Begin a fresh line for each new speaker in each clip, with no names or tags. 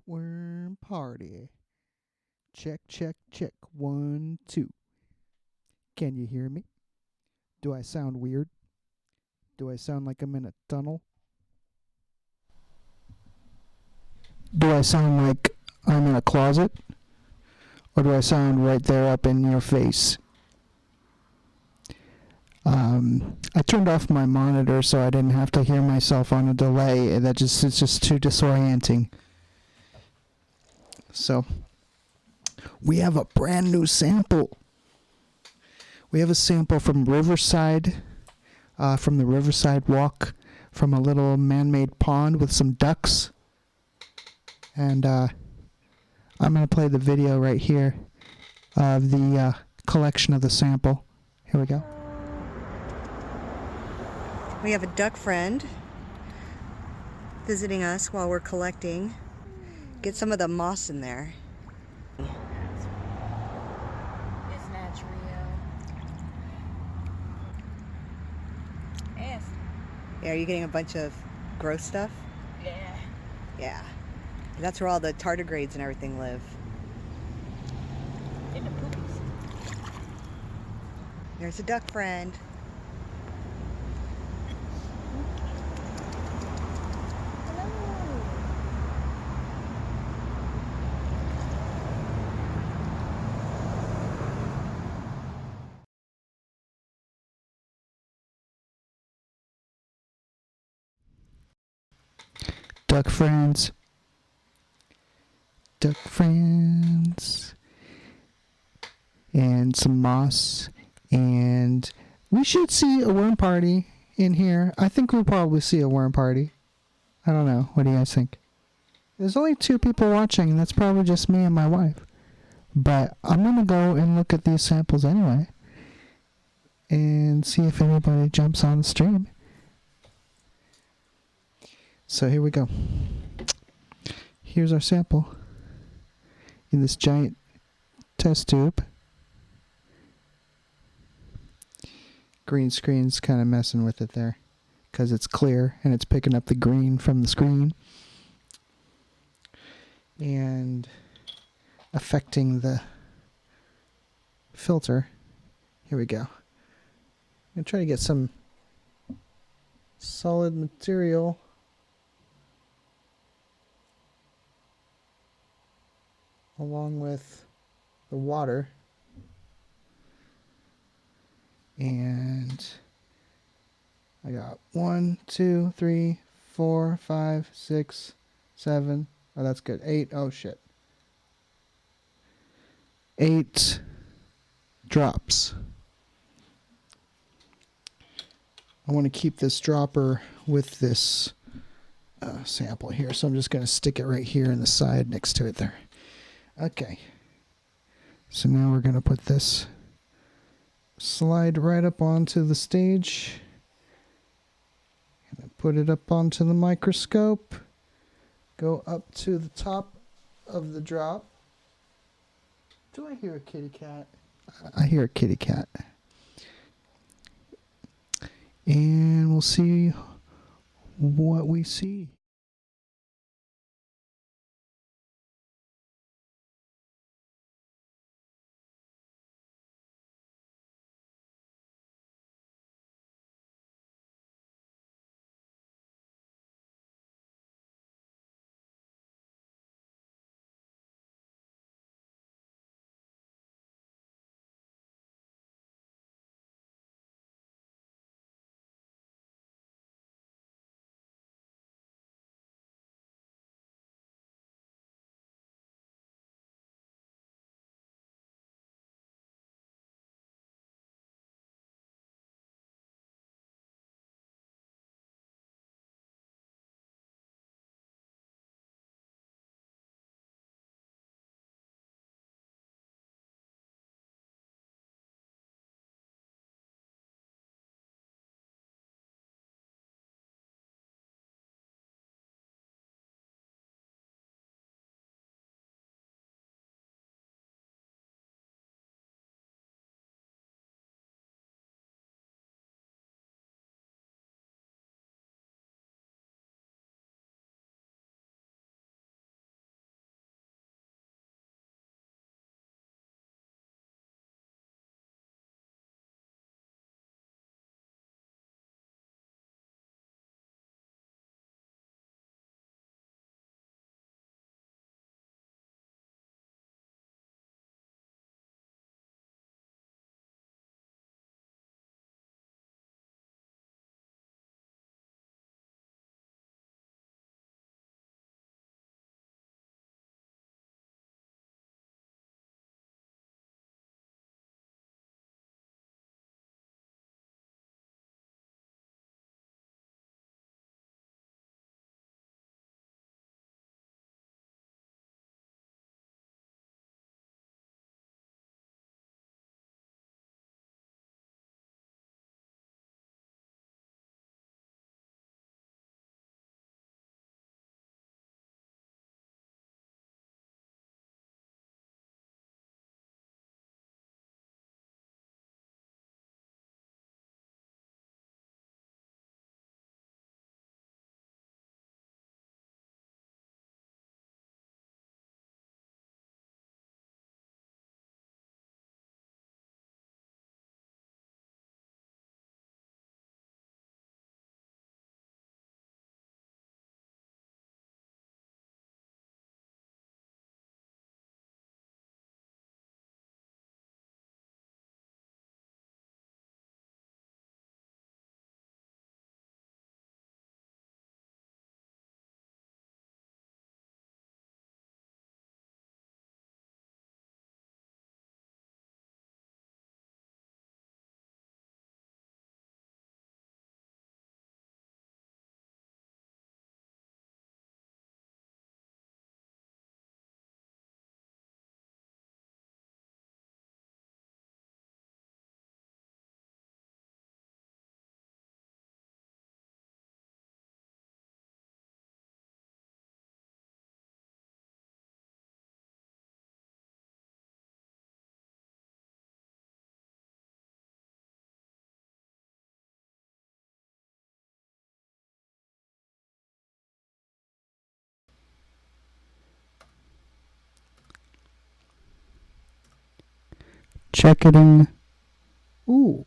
Worm party. Check, check, check. 1, 2. Can you hear me? Do I sound weird? Do I sound like I'm in a tunnel? Do I sound like I'm in a closet? Or do I sound right there up in your face? I turned off my monitor so I didn't have to hear myself on a delay. It's just too disorienting. So, we have a brand new sample. We have a sample from Riverside, from the Riverside walk, from a little man-made pond with some ducks. And I'm going to play the video right here of the collection of the sample. Here we go.
We have a duck friend visiting us while we're collecting. Get some of the moss in there.
It's not real. Yes.
Yeah, are you getting a bunch of gross stuff?
Yeah.
Yeah. That's where all the tardigrades and everything live.
In the poopies.
There's a duck friend.
Duck friends. Duck friends. And some moss. And we should see a worm party in here. I think we'll probably see a worm party. I don't know. What do you guys think? There's only 2 people watching, and that's probably just me and my wife. But I'm going to go and look at these samples anyway. And see if anybody jumps on the stream. So here we go. Here's our sample in this giant test tube. Green screen's kind of messing with it there because it's clear and it's picking up the green from the screen and affecting the filter. Here we go. I'm going to try to get some solid material. Along with the water. And I got 1, 2, 3, 4, 5, 6, 7. Oh, that's good. 8. Oh, shit. 8 drops. I want to keep this dropper with this sample here, so I'm just going to stick it right here in the side next to it there. Okay. So now we're going to put this slide right up onto the stage. And put it up onto the microscope. Go up to the top of the drop. Do I hear a kitty cat? I hear a kitty cat. And we'll see what we see. Checking. Ooh,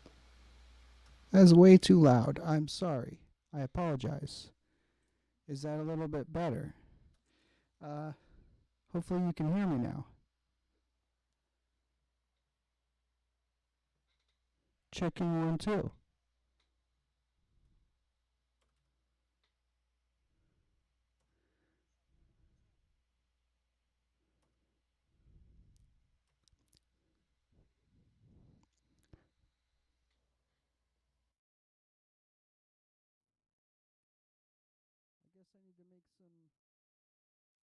that's way too loud. I'm sorry. I apologize. Is that a little bit better? Hopefully you can hear me now. Checking 1, 2.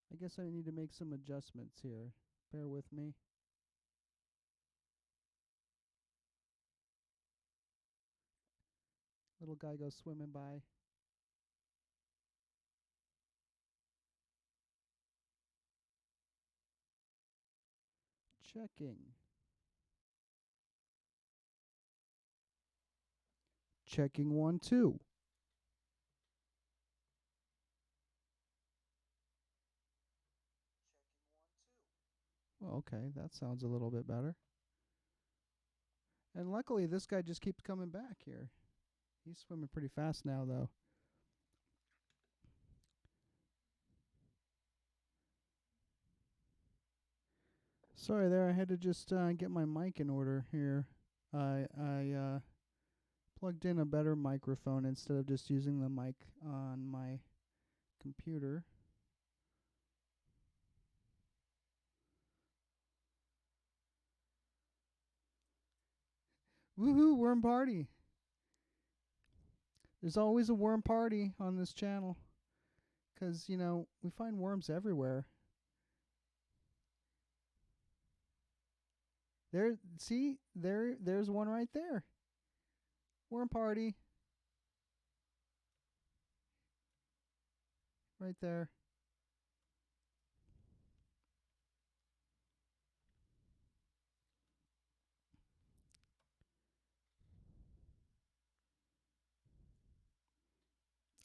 I guess I need to make some adjustments here. Bear with me. Little guy goes swimming by. Checking. Checking 1, 2. Well, okay, that sounds a little bit better. And luckily, this guy just keeps coming back here. He's swimming pretty fast now, though. Sorry there, I had to just get my mic in order here. I plugged in a better microphone instead of just using the mic on my computer. Woohoo, worm party! There's always a worm party on this channel. 'Cause, you know, we find worms everywhere. There's one right there. Worm party. Right there.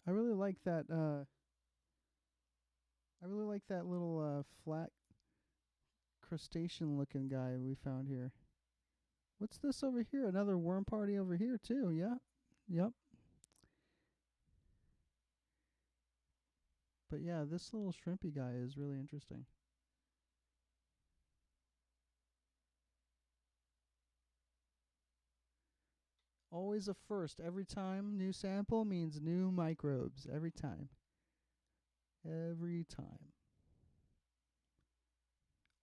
I really like that little flat crustacean looking guy we found here. What's this over here? Another worm party over here too. Yeah. Yep. But yeah, this little shrimpy guy is really interesting. Always a first. Every time new sample means new microbes. Every time. Every time.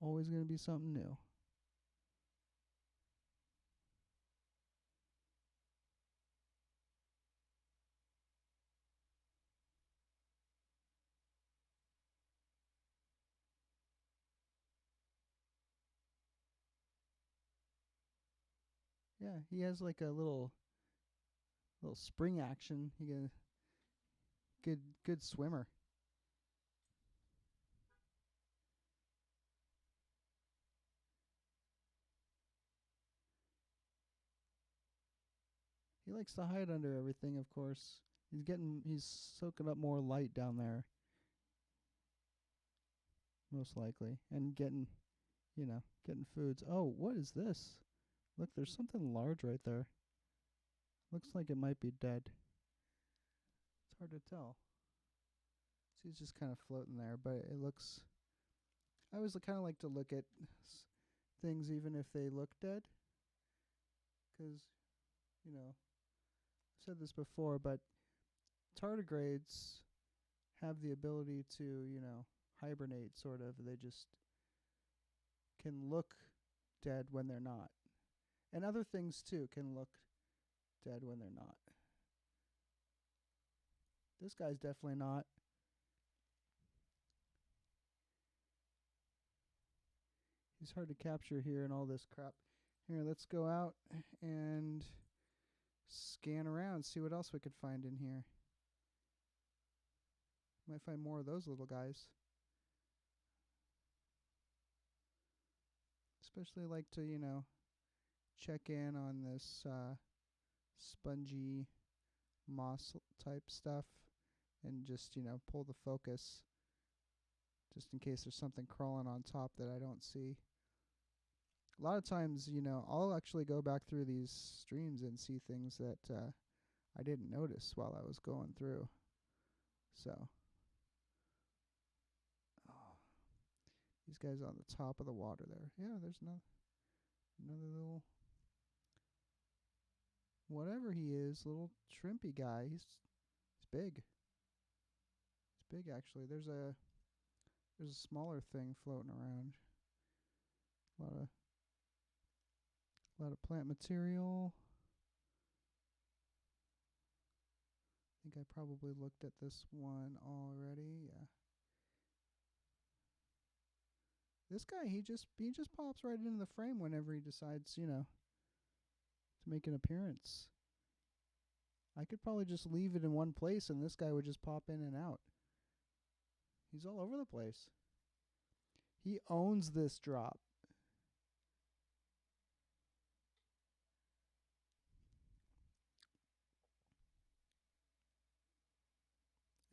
Always going to be something new. Yeah, he has like a little spring action. He got good swimmer. He likes to hide under everything, of course. He's soaking up more light down there, most likely, and getting foods. Oh, what is this? Look, there's something large right there. Looks like it might be dead. It's hard to tell. So he's just kind of floating there, but it looks. I always kind of like to look at things even if they look dead, because I've said this before, but tardigrades have the ability to hibernate. Sort of, they just can look dead when they're not, and other things too can look dead when they're not. This guy's definitely not. He's hard to capture here and all this crap. Here, let's go out and scan around, see what else we could find in here. Might find more of those little guys. Especially like to, check in on this spongy moss type stuff and just, pull the focus just in case there's something crawling on top that I don't see. A lot of times, you know, I'll actually go back through these streams and see things that I didn't notice while I was going through. So, oh, these guys on the top of the water there. Yeah, there's another little, whatever he is, little shrimpy guy. He's big. He's big actually. There's a smaller thing floating around. A lot of plant material. I think I probably looked at this one already. Yeah. This guy, he just pops right into the frame whenever he decides, you know, to make an appearance. I could probably just leave it in one place and this guy would just pop in and out. He's all over the place. He owns this drop.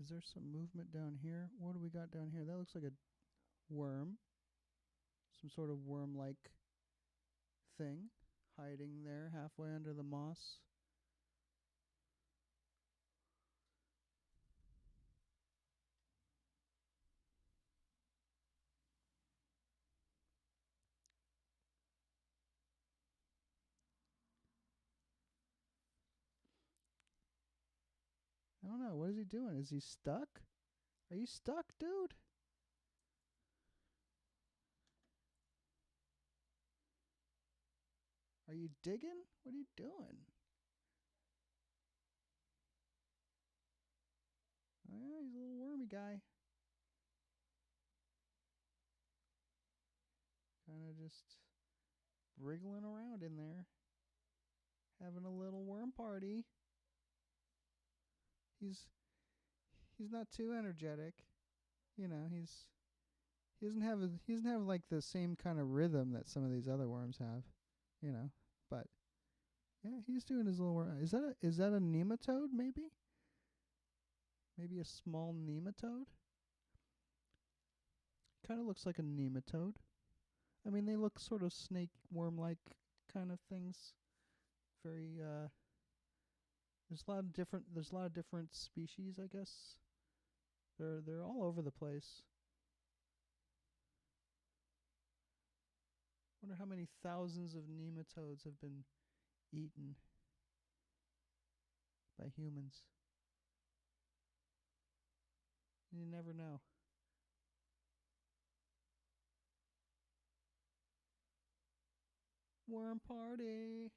Is there some movement down here? What do we got down here? That looks like a worm. Some sort of worm-like thing hiding there halfway under the moss. I don't know. What is he doing? Is he stuck? Are you stuck, dude? Are you digging? What are you doing? Oh, yeah, he's a little wormy guy. Kind of just wriggling around in there. Having a little worm party. He's not too energetic. You know, he doesn't have like the same kind of rhythm that some of these other worms have, you know. But yeah, he's doing his little worm. Is that a nematode maybe? Maybe a small nematode? Kind of looks like a nematode. I mean, they look sort of snake worm-like kind of things. Very there's a lot of different species, I guess. They're all over the place. Wonder how many thousands of nematodes have been eaten by humans. You never know. Worm party.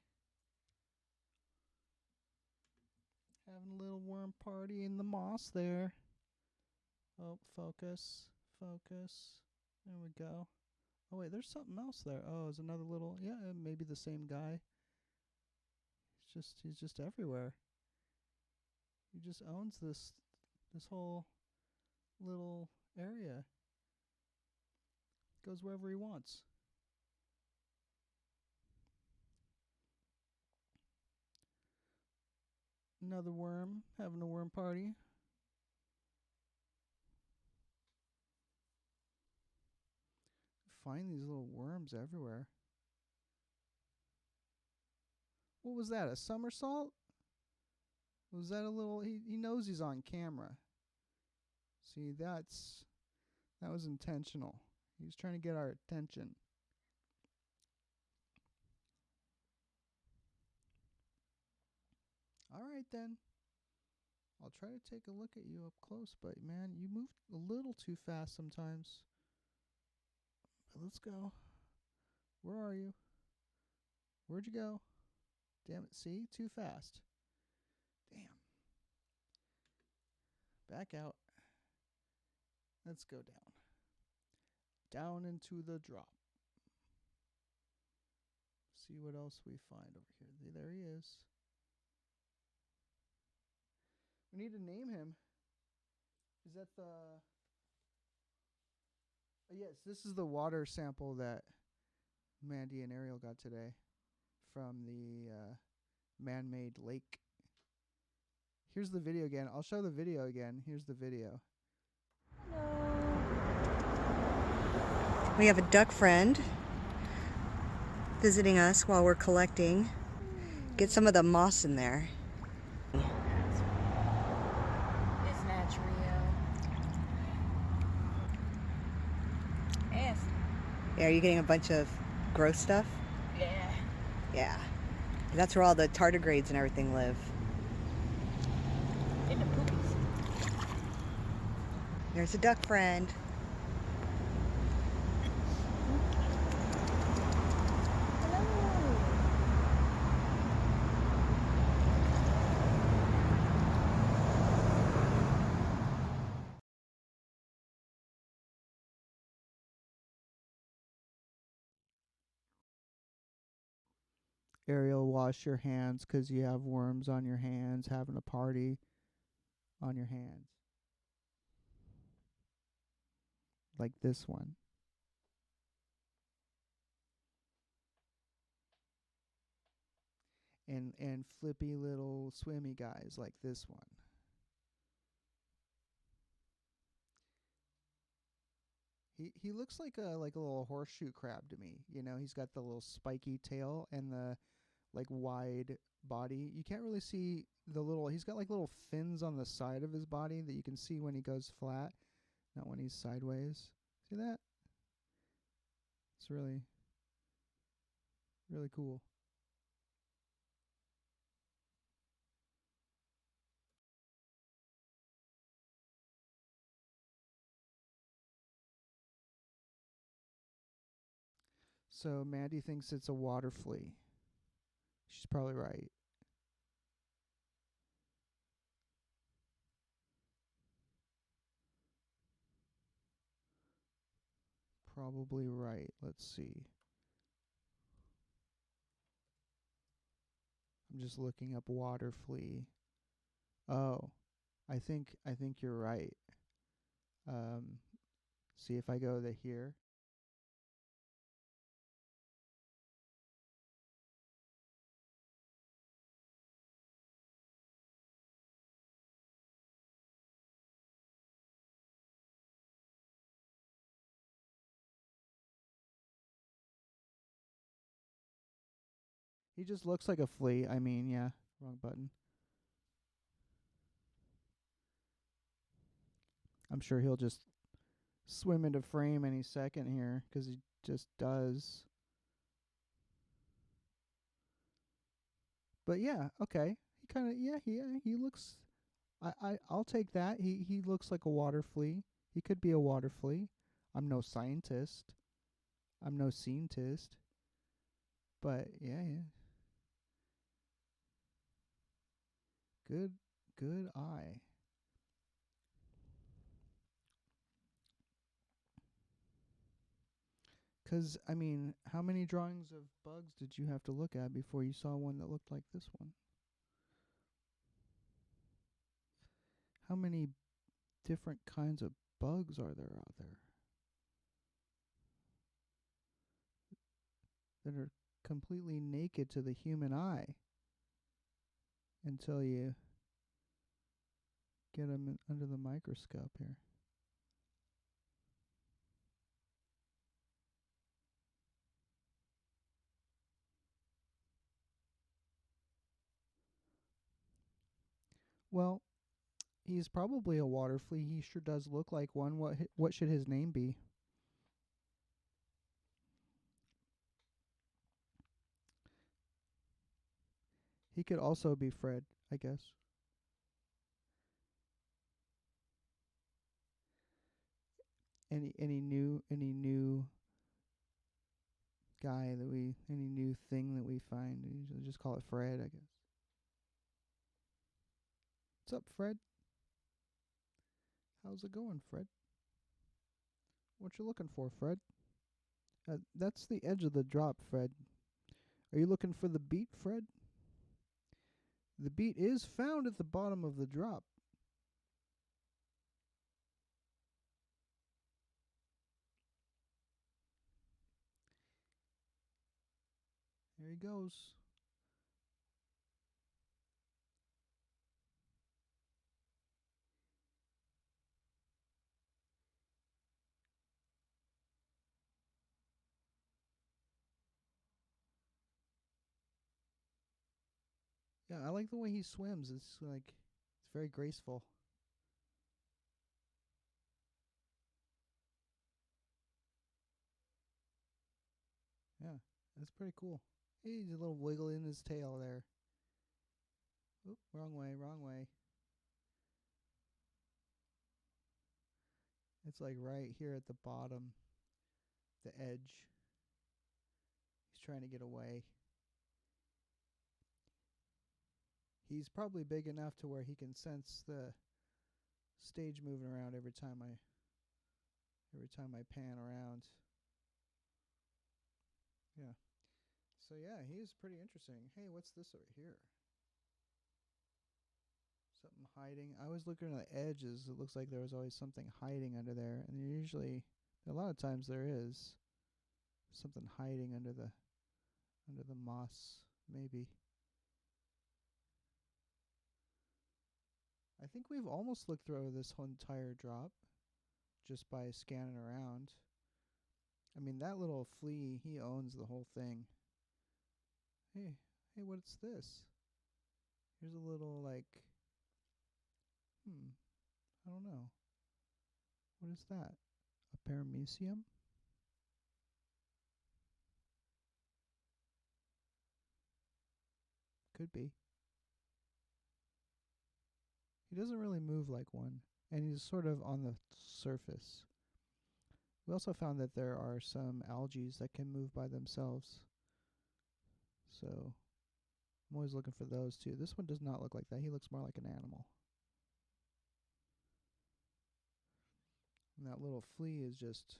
Having a little worm party in the moss there. Oh, focus. Focus. There we go. Oh, wait, there's something else there. Oh, there's another little... Yeah, maybe the same guy. He's just everywhere. He just owns this whole little area. Goes wherever he wants. Another worm having a worm party. Find these little worms everywhere. What was that? A somersault? Was that a little... He knows he's on camera. See, that was intentional. He was trying to get our attention. All right, then. I'll try to take a look at you up close, but man, you move a little too fast sometimes. But let's go. Where are you? Where'd you go? Damn it, see? Too fast. Damn. Back out. Let's go down. Down into the drop. See what else we find over here. There he is. We need to name him. Is that the... yes, this is the water sample that Mandy and Ariel got today from the man-made lake. Here's the video again. I'll show the video again. Here's the video.
We have a duck friend. visiting us while we're collecting. Get some of the moss in there.
It's not real. Ask.
Yeah, are you getting a bunch of gross stuff?
Yeah.
Yeah. That's where all the tardigrades and everything live.
In the poopies.
There's a duck friend.
Ariel, wash your hands because you have worms on your hands, having a party on your hands. Like this one. And flippy little swimmy guys like this one. He looks like a little horseshoe crab to me. You know, he's got the little spiky tail and the like wide body. You can't really see the little. He's got like little fins on the side of his body that you can see when he goes flat, not when he's sideways. See that? It's really really cool. So Mandy thinks it's a water flea. She's probably right. Probably right. Let's see. I'm just looking up water flea. Oh, I think you're right. Um, see if I go to here. He just looks like a flea. I mean, yeah, wrong button. I'm sure he'll just swim into frame any second here because he just does. But yeah, okay. He kind of he looks. I'll take that. He looks like a water flea. He could be a water flea. I'm no scientist. I'm no scientist. But yeah. Good eye. Cause I mean, how many drawings of bugs did you have to look at before you saw one that looked like this one? How many different kinds of bugs are there out there that are completely naked to the human eye until you get them under the microscope here? Well, he's probably a water flea. He sure does look like one. What should his name be? He could also be Fred, I guess. Any new guy that we any new thing that we find, we usually just call it Fred, I guess. What's up, Fred? How's it going, Fred? What you looking for, Fred? That's the edge of the drop, Fred. Are you looking for the beat, Fred? The beat is found at the bottom of the drop. There he goes. Yeah, I like the way he swims. It's very graceful. Yeah, that's pretty cool. He's a little wiggle in his tail there. Oop, wrong way, wrong way. It's like right here at the bottom, the edge. He's trying to get away. He's probably big enough to where he can sense the stage moving around every time I pan around. Yeah. So yeah, he's pretty interesting. Hey, what's this over here? Something hiding. I was looking at the edges. It looks like there was always something hiding under there, and a lot of times there is something hiding under the moss, maybe. I think we've almost looked through this whole entire drop just by scanning around. I mean, that little flea, he owns the whole thing. Hey, what's this? Here's a little I don't know. What is that? A paramecium? Could be. He doesn't really move like one, and he's sort of on the surface. We also found that there are some algae that can move by themselves. So I'm always looking for those too. This one does not look like that. He looks more like an animal. And that little flea is just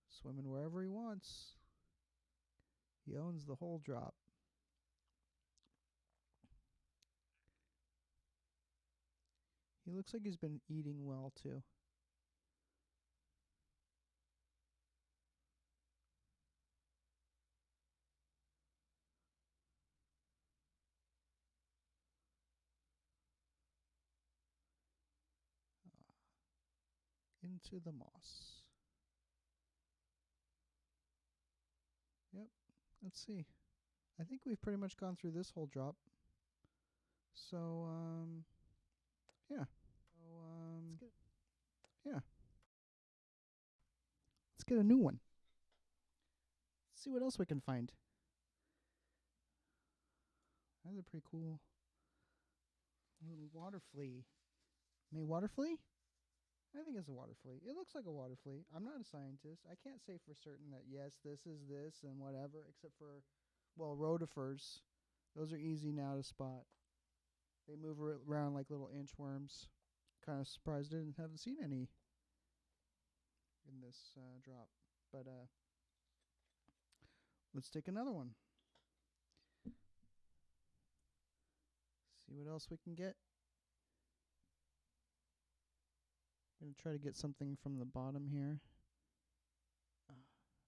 swimming wherever he wants. He owns the whole drop. He looks like he's been eating well too. Into the moss. Yep. Let's see. I think we've pretty much gone through this whole drop. So, yeah. Yeah. Let's get a new one. Let's see what else we can find. That's a pretty cool little water flea. Water flea? I think it's a water flea. It looks like a water flea. I'm not a scientist. I can't say for certain that yes, this is this and whatever, except for, well, rotifers. Those are easy now to spot. They move around like little inchworms. Kind of surprised I haven't seen any in this drop. But let's take another one. See what else we can get. I'm going to try to get something from the bottom here.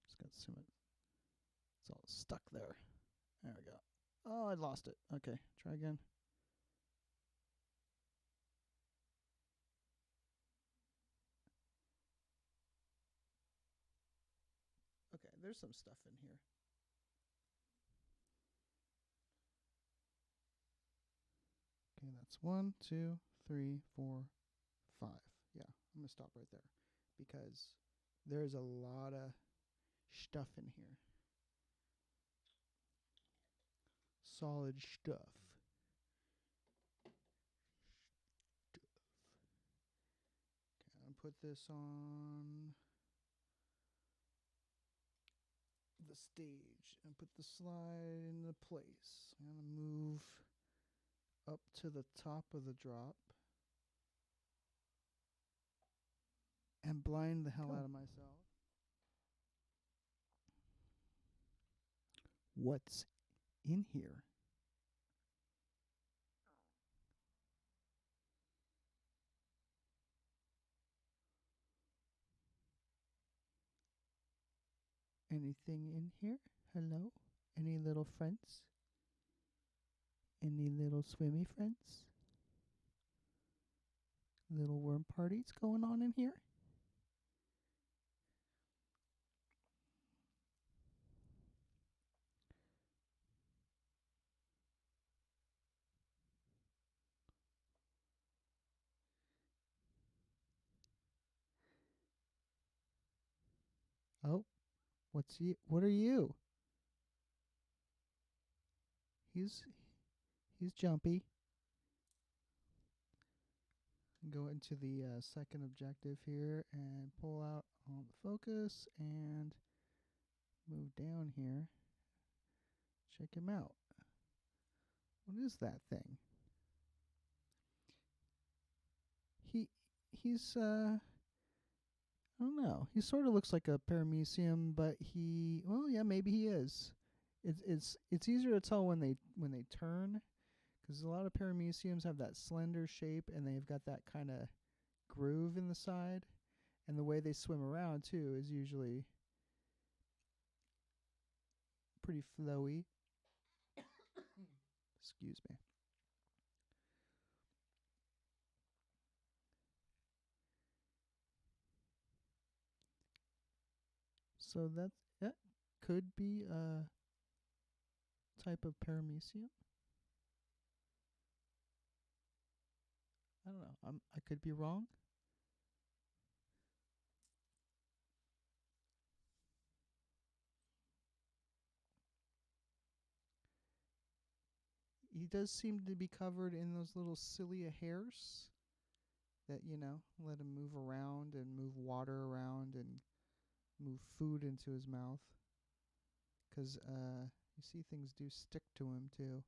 Just got some. It's all stuck there. There we go. Oh, I lost it. Okay, try again. Okay, there's some stuff in here. Okay, that's 1, 2, 3, 4, 5. Yeah, I'm going to stop right there because there's a lot of stuff in here. Solid stuff. Okay, I'm going to put this on the stage and put the slide into place. I'm going to move up to the top of the drop and blind the hell out of myself. What's in here? Anything in here? Hello? Any little friends? Any little swimmy friends? Little worm parties going on in here? Oh, what are you? He's he's jumpy. Go into the second objective here and pull out all the focus and move down here. Check him out. What is that thing? He he's I don't know. He sort of looks like a paramecium, but well, yeah, maybe he is. It's easier to tell when they turn, because a lot of parameciums have that slender shape and they've got that kind of groove in the side, and the way they swim around too is usually pretty flowy. Excuse me. So that could be a type of paramecium. I don't know. I could be wrong. He does seem to be covered in those little cilia hairs that, let him move around and move water around and move food into his mouth. Because you see things do stick to him too.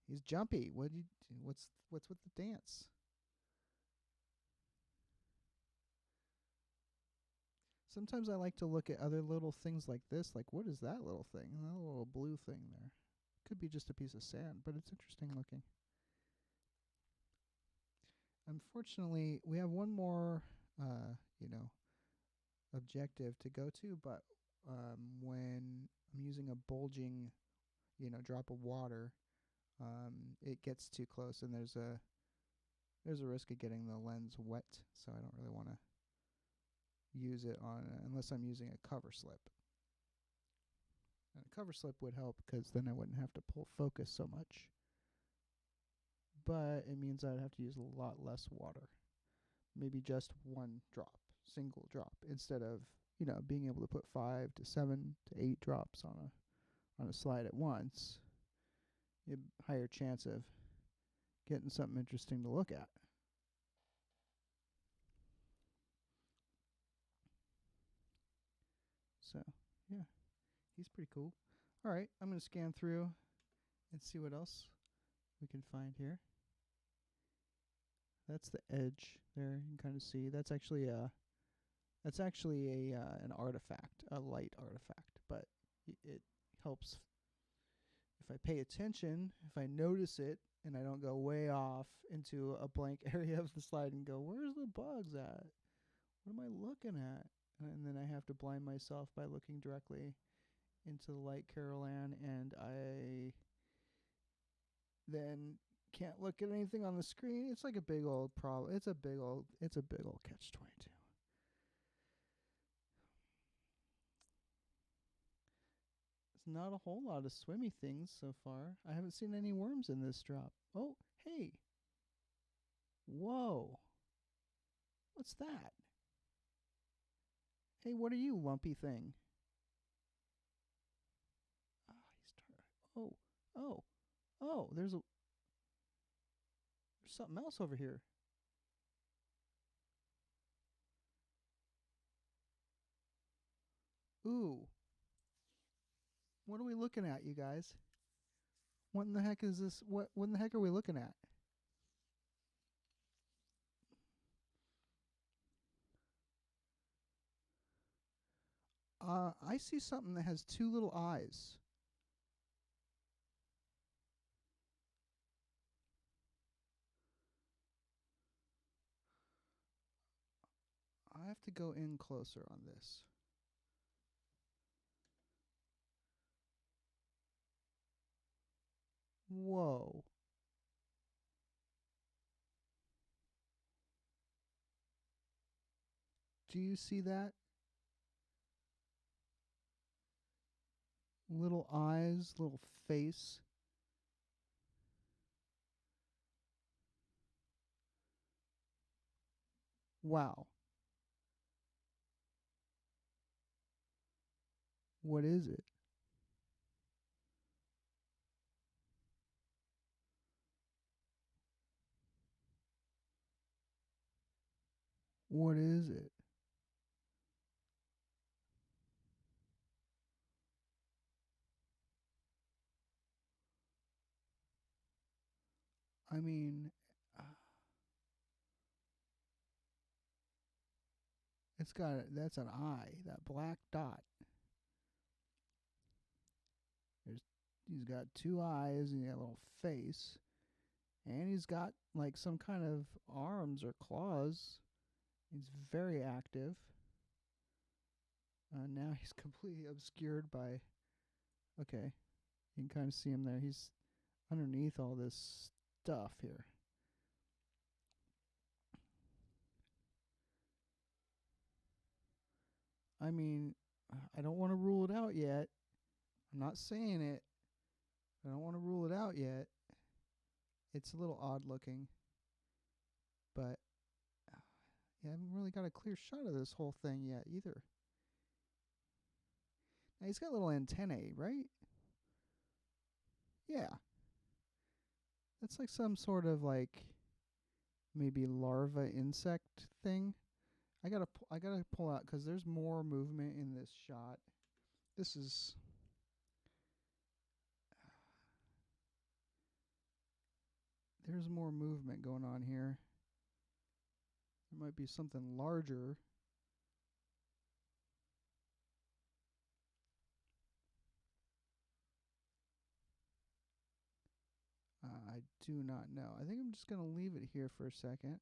He's jumpy. What do you do? What's with the dance? Sometimes I like to look at other little things like this. Like, what is that little thing? That little blue thing there. Could be just a piece of sand, but it's interesting looking. Unfortunately, we have one more, objective to go to, but when I'm using a bulging, drop of water, it gets too close, and there's a risk of getting the lens wet. So I don't really want to use it on unless I'm using a cover slip. And a cover slip would help because then I wouldn't have to pull focus so much. But it means I'd have to use a lot less water. Maybe just one drop, single drop, instead of, being able to put 5 to 7 to 8 drops on a slide at once. You have a higher chance of getting something interesting to look at. So, yeah, he's pretty cool. All right, I'm going to scan through and see what else we can find here. That's the edge there. You can kind of see that's actually a an artifact, a light artifact, but it helps if I pay attention, if I notice it, and I don't go way off into a blank area of the slide and go, "Where's the bugs at? What am I looking at?" And then I have to blind myself by looking directly into the light, Carol Ann, and I then can't look at anything on the screen. It's like a big old problem. It's a big old catch-22. It's not a whole lot of swimmy things so far. I haven't seen any worms in this drop. Oh, hey. Whoa. What's that? Hey, what are you, lumpy thing? Ah, he's trying. Oh, oh, oh, there's something else over here. Ooh. What are we looking at, you guys? What in the heck is this? What in the heck are we looking at? I see something that has two little eyes. I have to go in closer on this. Whoa. Do you see that? Little eyes, little face. Wow. What is it? What is it? I mean, it's got that's an eye, that black dot. There's he's got two eyes and a little face, and he's got like some kind of arms or claws. He's very active. Now he's completely obscured by. Okay, you can kind of see him there. He's underneath all this stuff here. I mean, I don't want to rule it out yet. I'm not saying it. I don't want to rule it out yet. It's a little odd looking, but yeah, I haven't really got a clear shot of this whole thing yet either. Now he's got little antennae, right? Yeah. That's like some sort of like maybe larva insect thing. I gotta pull out because there's more movement in this shot. This is there's more movement going on here. There might be something larger. I do not know. I think I'm just gonna leave it here for a second.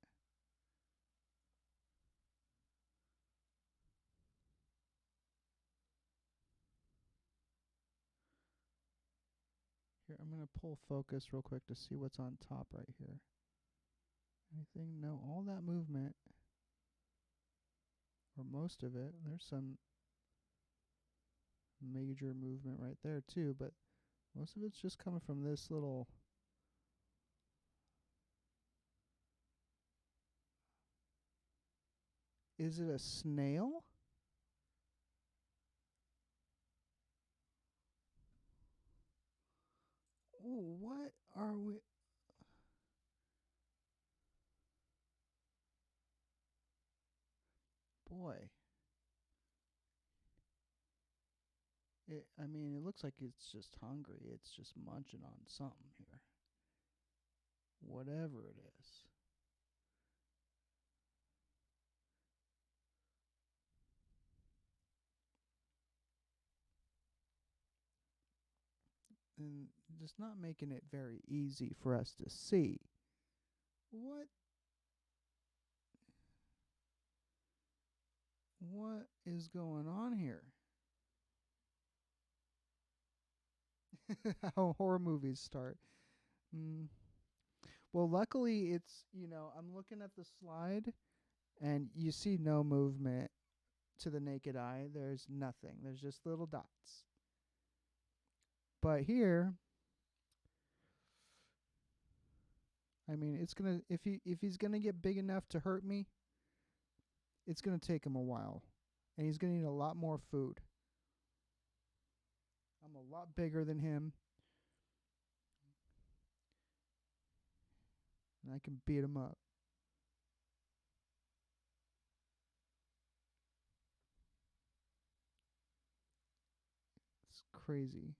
Here, I'm gonna pull focus real quick to see what's on top right here. Anything? No, all that movement, or most of it. There's some major movement right there too, but most of it's just coming from this little. Is it a snail? Ooh, what are we? Boy. I mean, it looks like it's just hungry. It's just munching on something here. Whatever it is. And just not making it very easy for us to see. What what is going on here? How horror movies start. Mm. Well, luckily it's, I'm looking at the slide and you see no movement to the naked eye. There's nothing. There's just little dots. But here, I mean, it's going to if he's going to get big enough to hurt me, it's going to take him a while. And he's going to need a lot more food. I'm a lot bigger than him. And I can beat him up. It's crazy.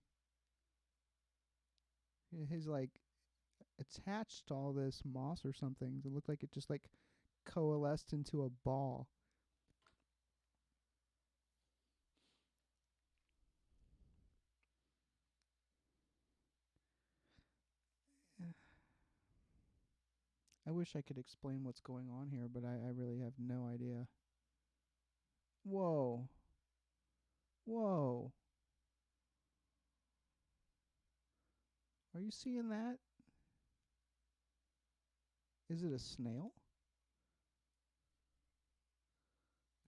He's like attached to all this moss or something. It looked like it just like coalesced into a ball. I wish I could explain what's going on here, but I really have no idea. Whoa. Whoa. Are you seeing that? Is it a snail?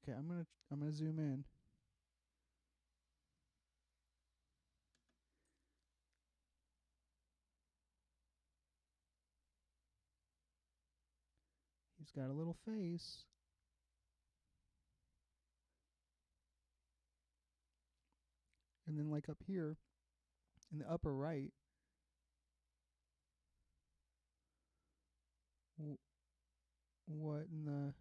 Okay, I'm gonna zoom in. He's got a little face. And then like up here in the upper right, what in the...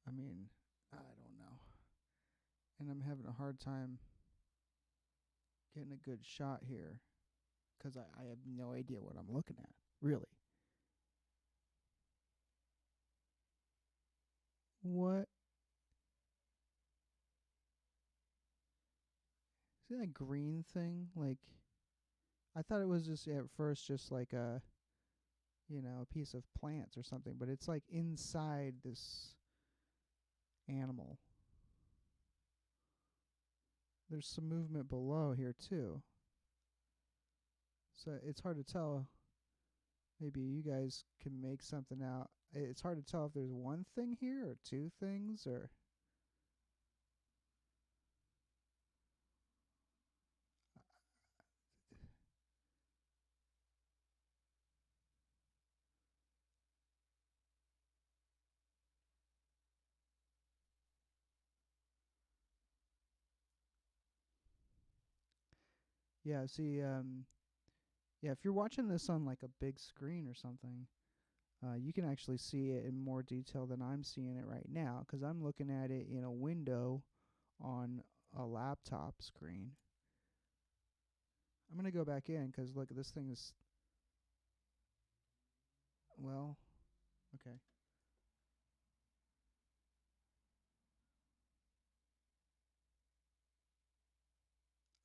I mean, I don't know. And I'm having a hard time getting a good shot here because I have no idea what I'm looking at, really. What? See that green thing? Like, I thought it was just at first just like a, a piece of plants or something, but it's like inside this animal. There's some movement below here too. So it's hard to tell. Maybe you guys can make something out. It's hard to tell if there's one thing here or two things or... Yeah, see, yeah, if you're watching this on like a big screen or something, you can actually see it in more detail than I'm seeing it right now because I'm looking at it in a window on a laptop screen. I'm going to go back in because look, this thing is... Well, okay.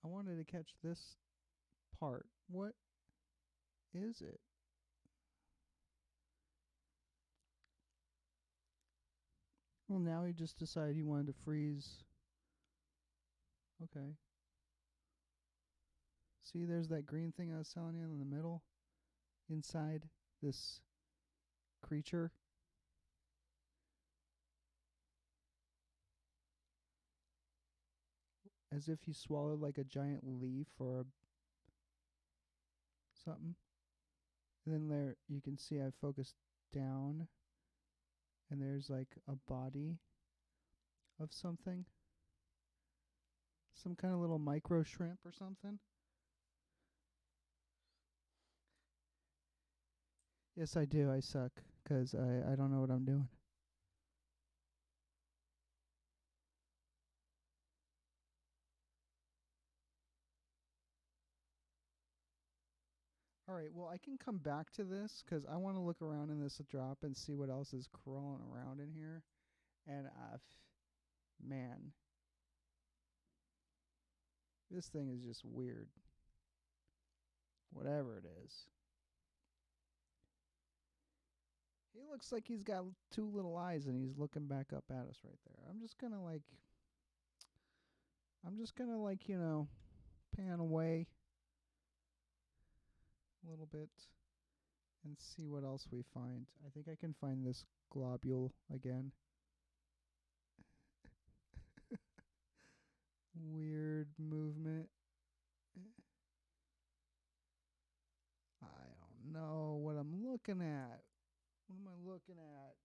I wanted to catch this part. What is it? Well, now he just decided he wanted to freeze. Okay. See, there's that green thing I was telling you in the middle, inside this creature. As if he swallowed like a giant leaf or something. And then there, you can see I focused down, and there's like a body of something. Some kind of little micro shrimp or something. Yes, I do. I suck because I don't know what I'm doing. All right, well, I can come back to this because I want to look around in this drop and see what else is crawling around in here. And, man, this thing is just weird. Whatever it is. He looks like he's got two little eyes and he's looking back up at us right there. I'm just going to, pan away a little bit and see what else we find. I think I can find this globule again. Weird movement. I don't know what I'm looking at. What am I looking at?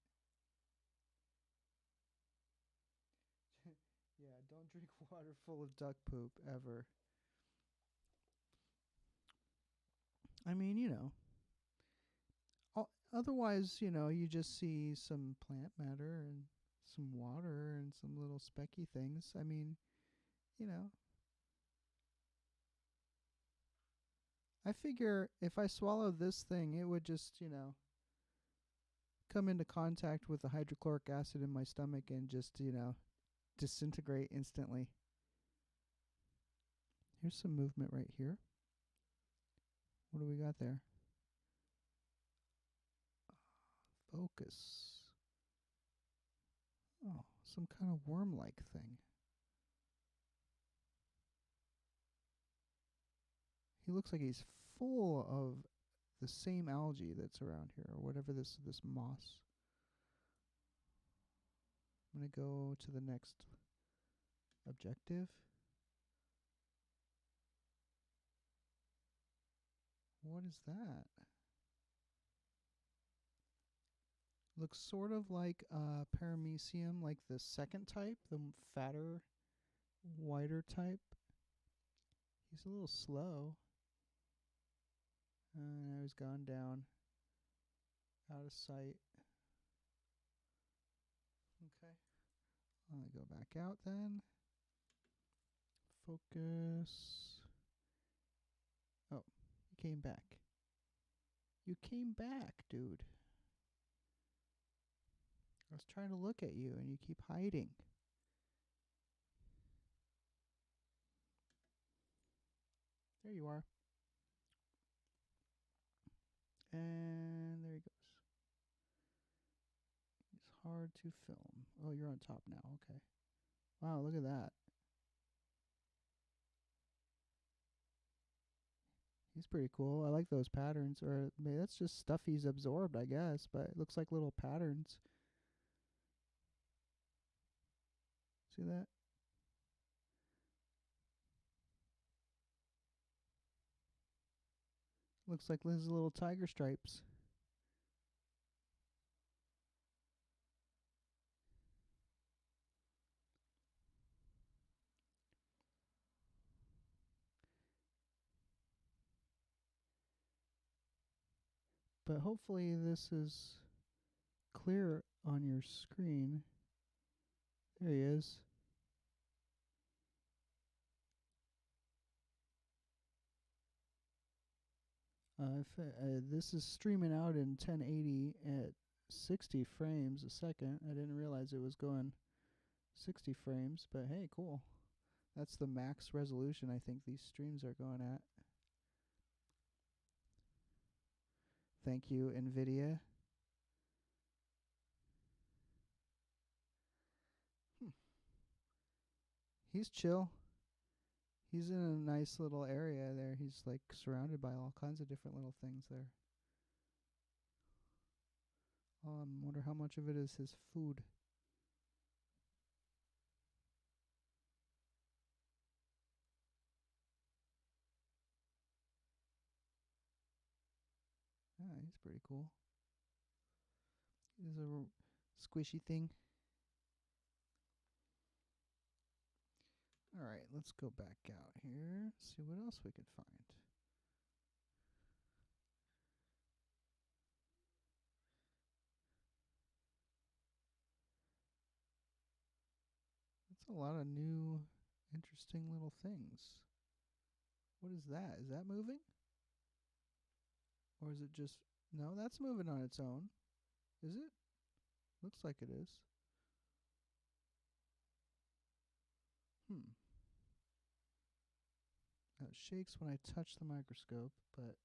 Yeah, don't drink water full of duck poop ever. I mean, otherwise, you just see some plant matter and some water and some little specky things. I mean, you know, I figure if I swallow this thing, it would just, come into contact with the hydrochloric acid in my stomach and just, disintegrate instantly. Here's some movement right here. What do we got there? Focus. Oh, some kind of worm-like thing. He looks like he's full of the same algae that's around here, or whatever this moss. I'm going to go to the next objective. What is that? Looks sort of like paramecium, like the second type, the fatter, whiter type. He's a little slow. Now he's gone down. Out of sight. Okay. Let me go back out then. Focus. Oh, you came back. You came back, dude. I was trying to look at you and you keep hiding. There you are. And there he goes. It's hard to film. Oh, you're on top now. Okay. Wow, look at that. He's pretty cool. I like those patterns. Or maybe that's just stuff he's absorbed, I guess. But it looks like little patterns. See that? Looks like his little tiger stripes. But hopefully this is clear on your screen. There he is. This is streaming out in 1080 at 60 frames a second. I didn't realize it was going 60 frames, but hey, cool. That's the max resolution I think these streams are going at. Thank you, NVIDIA. He's chill. He's in a nice little area there. He's like surrounded by all kinds of different little things there. Wonder how much of it is his food. Ah, he's pretty cool. He's a squishy thing. All right, let's go back out here. See what else we could find. That's a lot of new, interesting little things. What is that? Is that moving? Or is it just... No, that's moving on its own. Is it? Looks like it is. It shakes when I touch the microscope, but...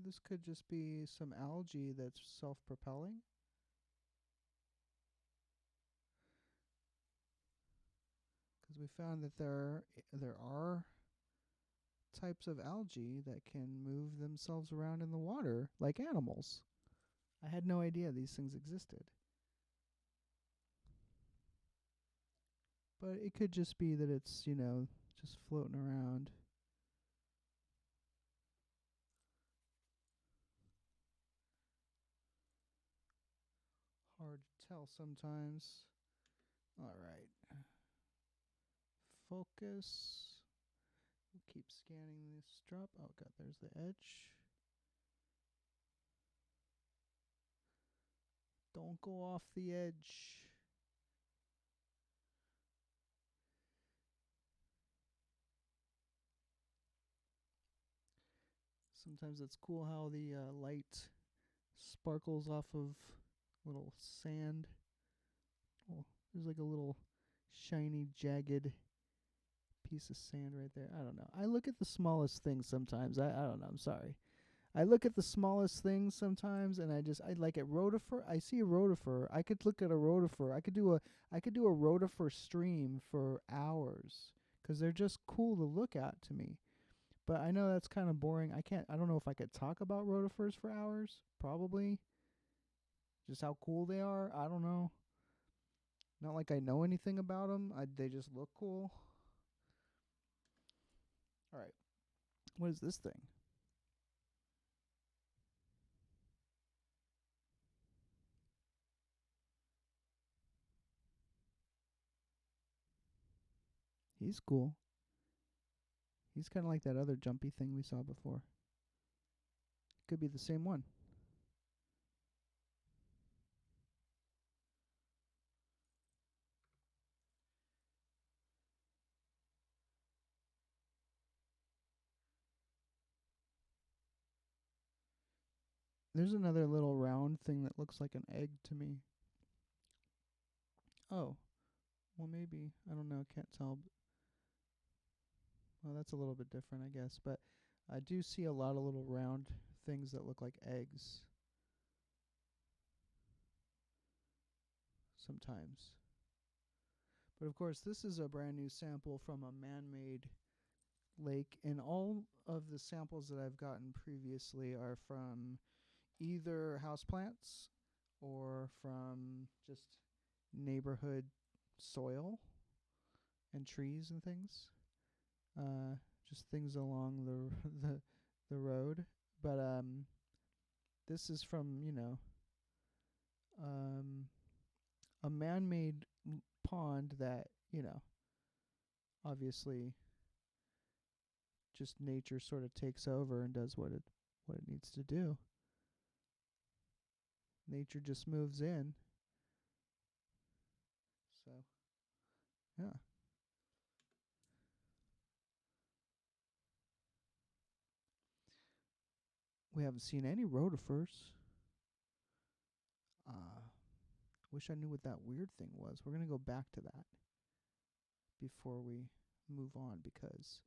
this could just be some algae that's self-propelling. Because we found that there are types of algae that can move themselves around in the water like animals. I had no idea these things existed. But it could just be that it's, just floating around. Hard to tell sometimes. All right. Focus. We'll keep scanning this drop. Oh, God, there's the edge. Don't go off the edge. Sometimes it's cool how the light sparkles off of little sand. Oh, there's like a little shiny, jagged piece of sand right there. I don't know. I look at the smallest things sometimes. I don't know. I'm sorry. I look at the smallest things sometimes, and I like at rotifer. I see a rotifer. I could look at a rotifer. I could do a rotifer stream for hours because they're just cool to look at to me. But I know that's kind of boring. I don't know if I could talk about rotifers for hours. Probably. Just how cool they are. I don't know. Not like I know anything about them. They just look cool. All right. What is this thing? He's cool. He's kind of like that other jumpy thing we saw before. Could be the same one. There's another little round thing that looks like an egg to me. Oh, well maybe. I don't know. Can't tell. Well, that's a little bit different, I guess. But I do see a lot of little round things that look like eggs. Sometimes. But of course, this is a brand new sample from a man-made lake, and all of the samples that I've gotten previously are from either houseplants or from just neighborhood soil and trees and things. Just things along the road. But this is from, a man-made pond that, obviously just nature sort of takes over and does what it needs to do. Nature just moves in. So, yeah. We haven't seen any rotifers. Wish I knew what that weird thing was. We're going to go back to that before we move on because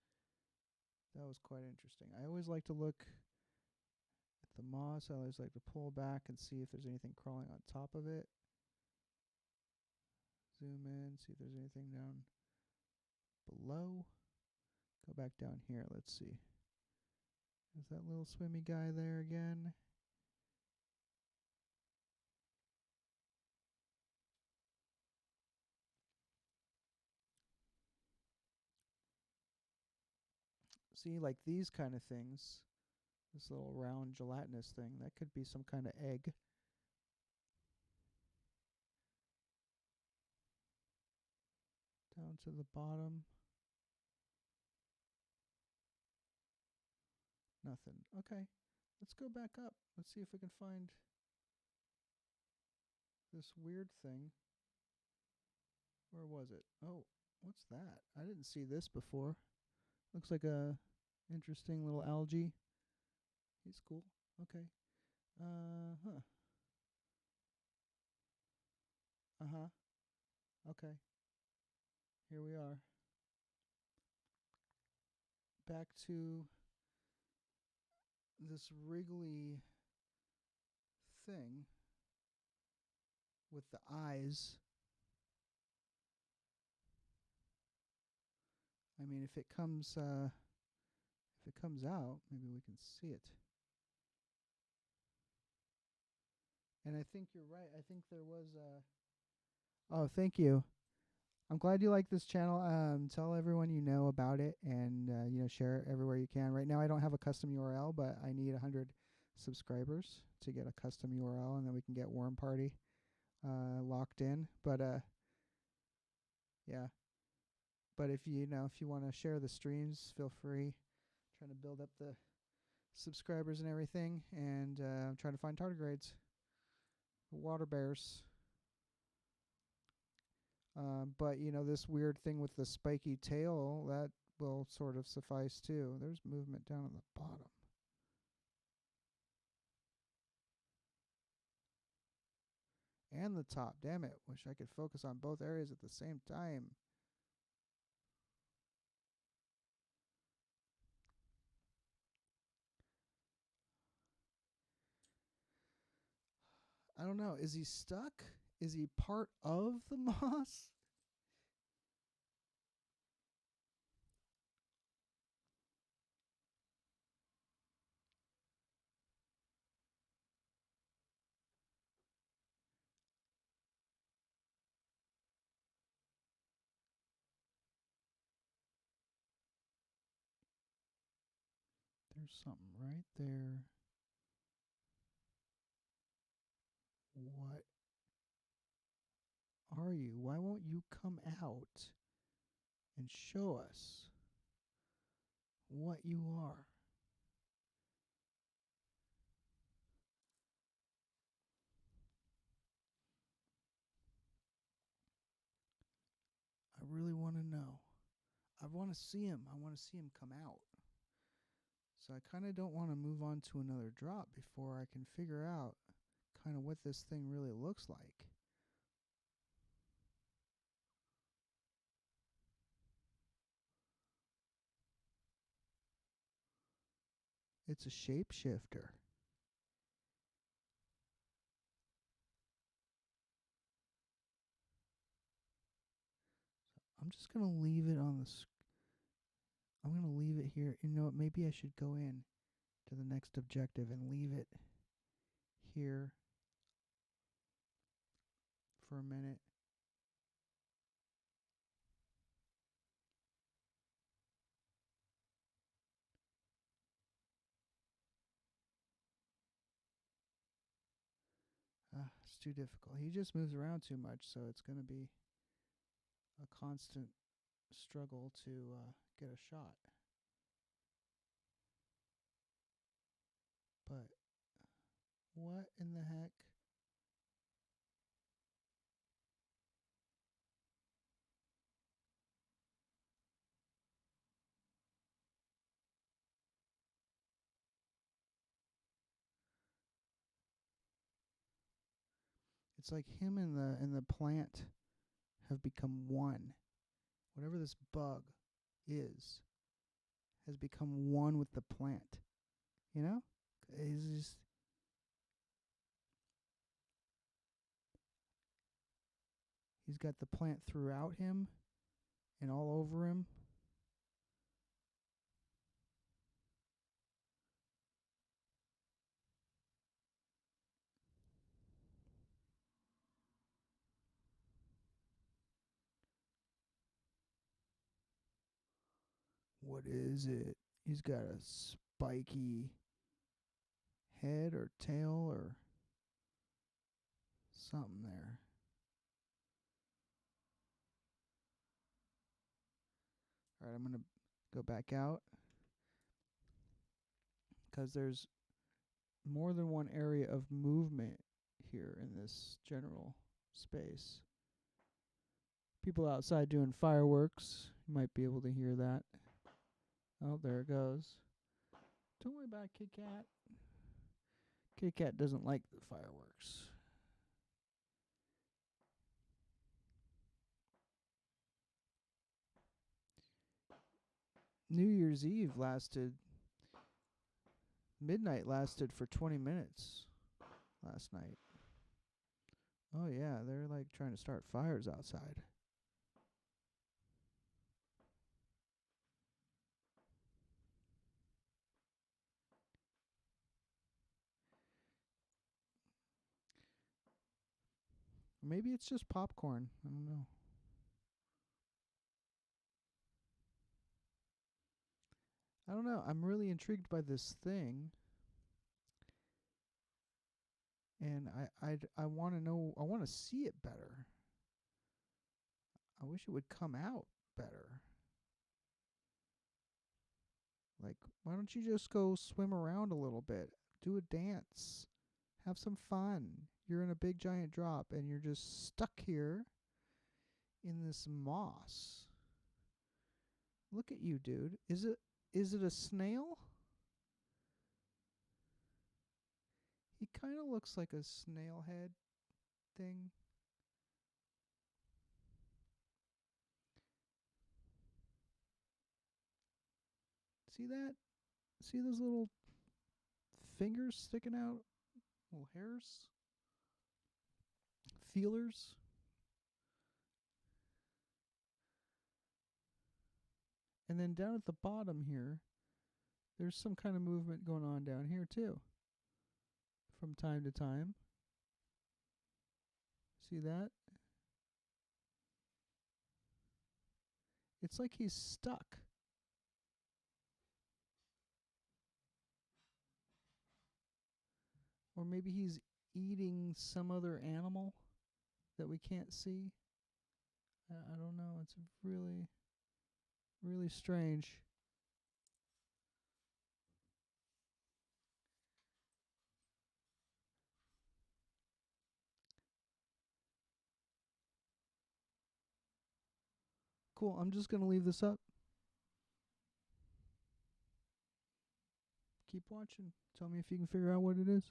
that was quite interesting. I always like to look at the moss. I always like to pull back and see if there's anything crawling on top of it. Zoom in, see if there's anything down below. Go back down here. Let's see. Is that little swimmy guy there again? See, like these kind of things, this little round gelatinous thing, that could be some kind of egg. Down to the bottom. Nothing. Okay. Let's go back up. Let's see if we can find this weird thing. Where was it? Oh, what's that? I didn't see this before. Looks like a interesting little algae. He's cool. Okay. Huh. Uh-huh. Okay. Here we are. Back to this wriggly thing with the eyes. I mean, if it comes out, maybe we can see it. And I think you're right. I think there was a... Oh, thank you. I'm glad you like this channel. Tell everyone you know about it, and share it everywhere you can. Right now, I don't have a custom URL, but I need 100 subscribers to get a custom URL, and then we can get Worm Party locked in. But yeah. But if you want to share the streams, feel free. I'm trying to build up the subscribers and everything, and I'm trying to find tardigrades, water bears. But this weird thing with the spiky tail, that will sort of suffice too. There's movement down on the bottom. And the top. Damn it. Wish I could focus on both areas at the same time. I don't know. Is he stuck? Is he part of the moss? There's something right there. What are you? Why won't you come out and show us what you are? I really want to know. I want to see him. I want to see him come out. So I kind of don't want to move on to another drop before I can figure out kind of what this thing really looks like. It's a shapeshifter. I'm just going to leave it on the I'm going to leave it here. You know what? Maybe I should go in to the next objective and leave it here for a minute. It's too difficult. He just moves around too much, so it's going to be a constant struggle to get a shot. But what in the heck? It's like him and the plant have become one. Whatever this bug is has become one with the plant. You know? He's got the plant throughout him and all over him. What is it? He's got a spiky head or tail or something there. All right, I'm going to go back out because there's more than one area of movement here in this general space. People outside doing fireworks. You might be able to hear that. Oh, there it goes. Don't worry about it, Kit Kat. Kit Kat doesn't like the fireworks. New Year's Eve midnight lasted for 20 minutes last night. Oh yeah, they're like trying to start fires outside. Maybe it's just popcorn. I don't know. I don't know. I'm really intrigued by this thing. And I want to know. I want to see it better. I wish it would come out better. Like, why don't you just go swim around a little bit? Do a dance. Have some fun. You're in a big giant drop and you're just stuck here in this moss. Look at you, dude. Is it a snail? He kind of looks like a snail head thing. See that? See those little fingers sticking out? Little hairs? Feelers? And then down at the bottom here, there's some kind of movement going on down here too. From time to time. See that? It's like he's stuck. Or maybe he's eating some other animal that we can't see. I don't know. It's really, really strange. Cool. I'm just going to leave this up. Keep watching. Tell me if you can figure out what it is.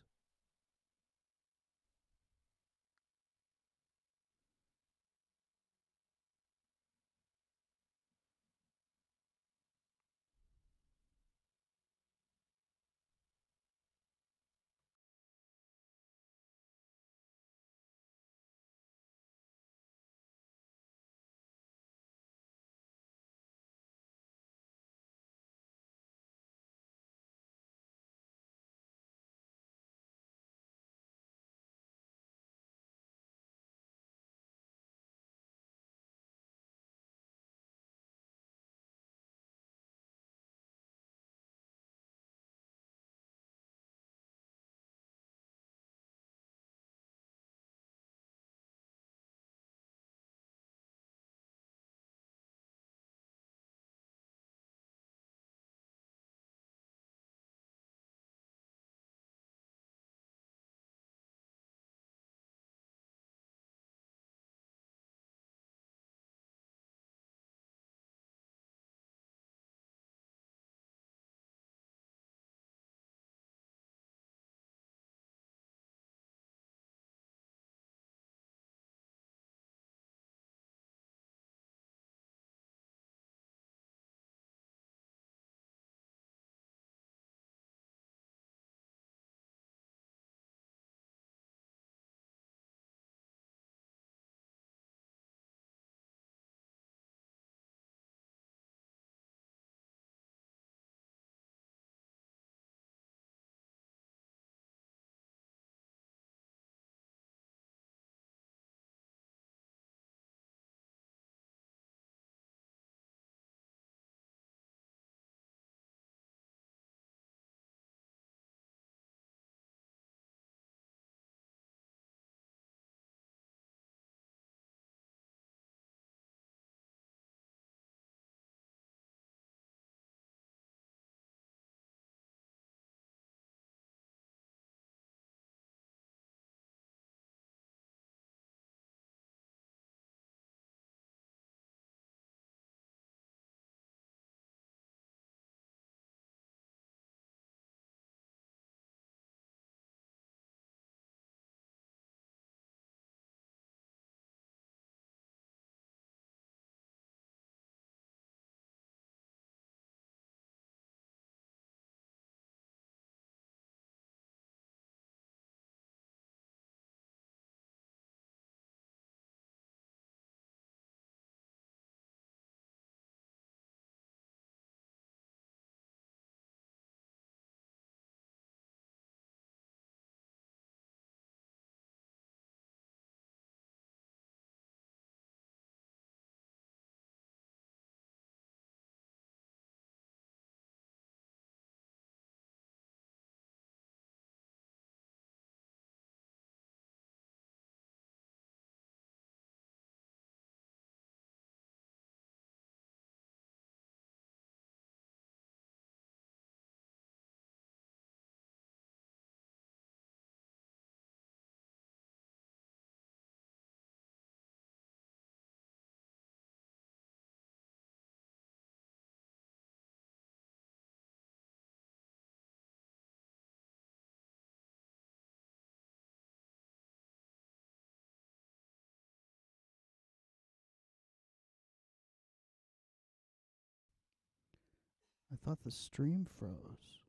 I thought the stream froze.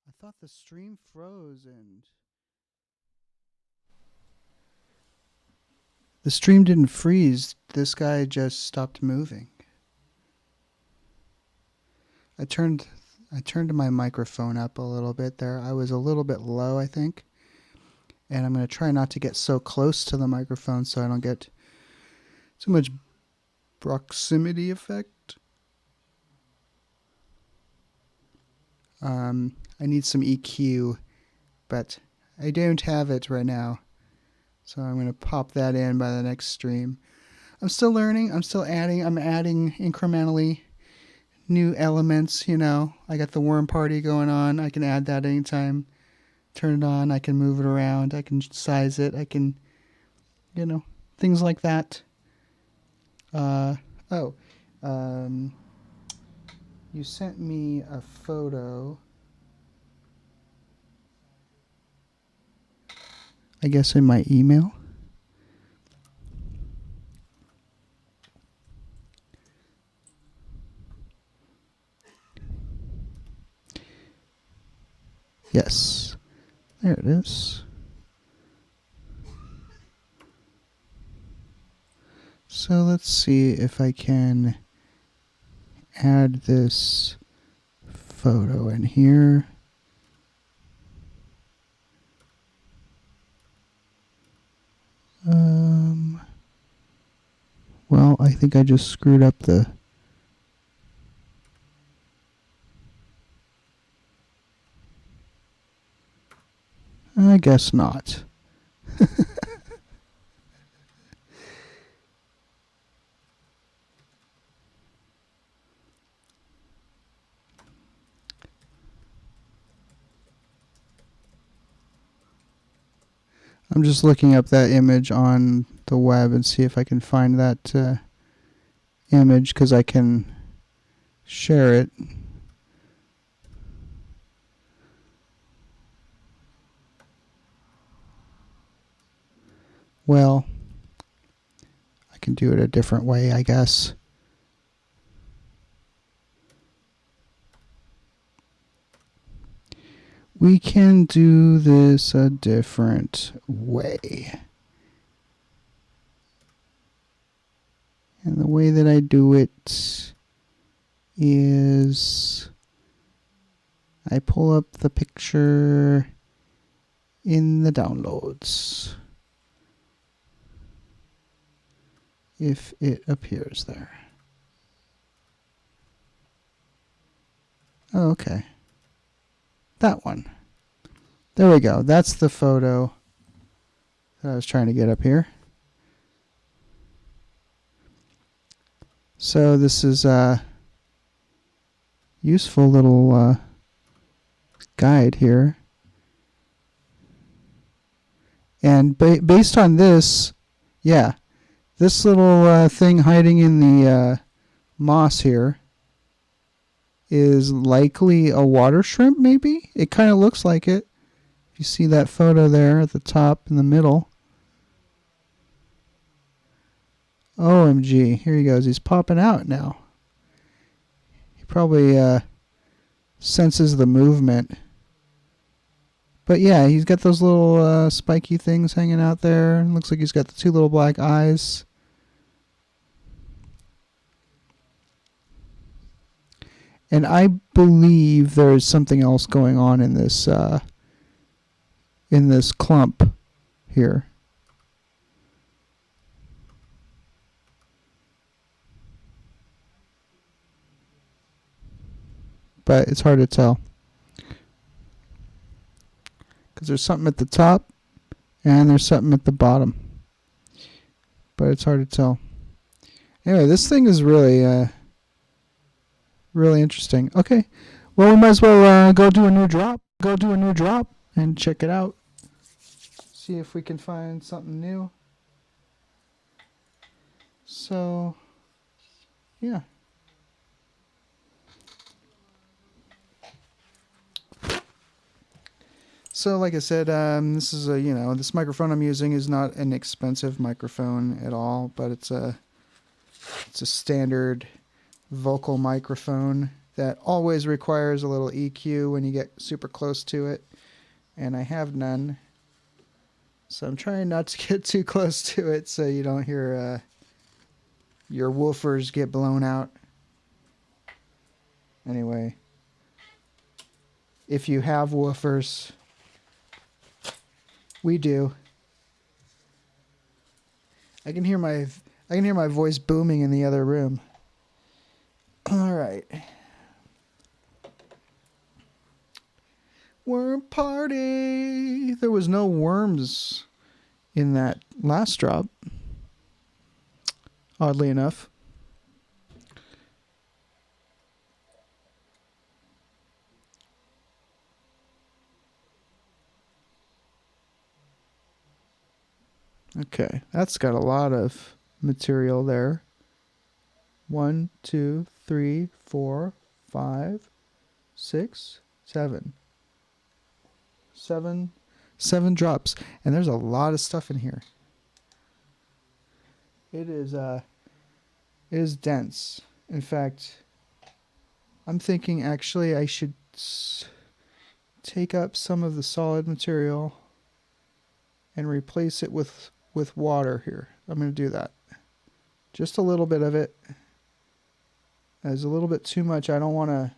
I thought the stream froze and the stream didn't freeze. This guy just stopped moving. I turned I turned my microphone up a little bit there. I was a little bit low, I think. And I'm going to try not to get so close to the microphone so I don't get too much proximity effect. I need some EQ but I don't have it right now. So I'm going to pop that in by the next stream. I'm still learning. I'm still adding. I'm adding incrementally new elements, you know. I got the worm party going on. I can add that anytime. Turn it on. I can move it around. I can size it. I can, you know, things like that. Oh, you sent me a photo. I guess in my email. Yes, there it is. So let's see if I can add this photo in here. Well, I think I just screwed up the... I guess not. I'm just looking up that image on the web and see if I can find that image, because I can share it. Well, I can do it a different way, I guess. We can do this a different way. And the way that I do it is I pull up the picture in the downloads, if it appears there. Oh, okay. That one. There we go. That's the photo that I was trying to get up here. So this is a useful little guide here. And based on this, yeah, this little thing hiding in the moss here is likely a water shrimp, maybe? It kind of looks like it. You see that photo there at the top in the middle. OMG, here he goes. He's popping out now. He probably senses the movement. But yeah, he's got those little spiky things hanging out there. Looks like he's got the two little black eyes. And I believe there's something else going on in this clump here. But it's hard to tell, because there's something at the top and there's something at the bottom. But it's hard to tell. Anyway, this thing is really really interesting. Okay, well, we might as well go do a new drop. Go do a new drop and check it out. See if we can find something new. So, yeah. So, like I said, this is this microphone I'm using is not an expensive microphone at all, but it's a standard vocal microphone that always requires a little EQ when you get super close to it, and I have none. So I'm trying not to get too close to it so you don't hear your woofers get blown out. Anyway, if you have woofers, we do. I can hear my voice booming in the other room. All right. Worm party. there was no worms in that last drop, oddly enough. Okay, that's got a lot of material there. 1, 2, 3, 4, 5, 6, 7. 7 drops. And there's a lot of stuff in here. It is dense. In fact, I'm thinking actually I should take up some of the solid material and replace it with water here. I'm going to do that. Just a little bit of it. There's a little bit too much. I don't want to,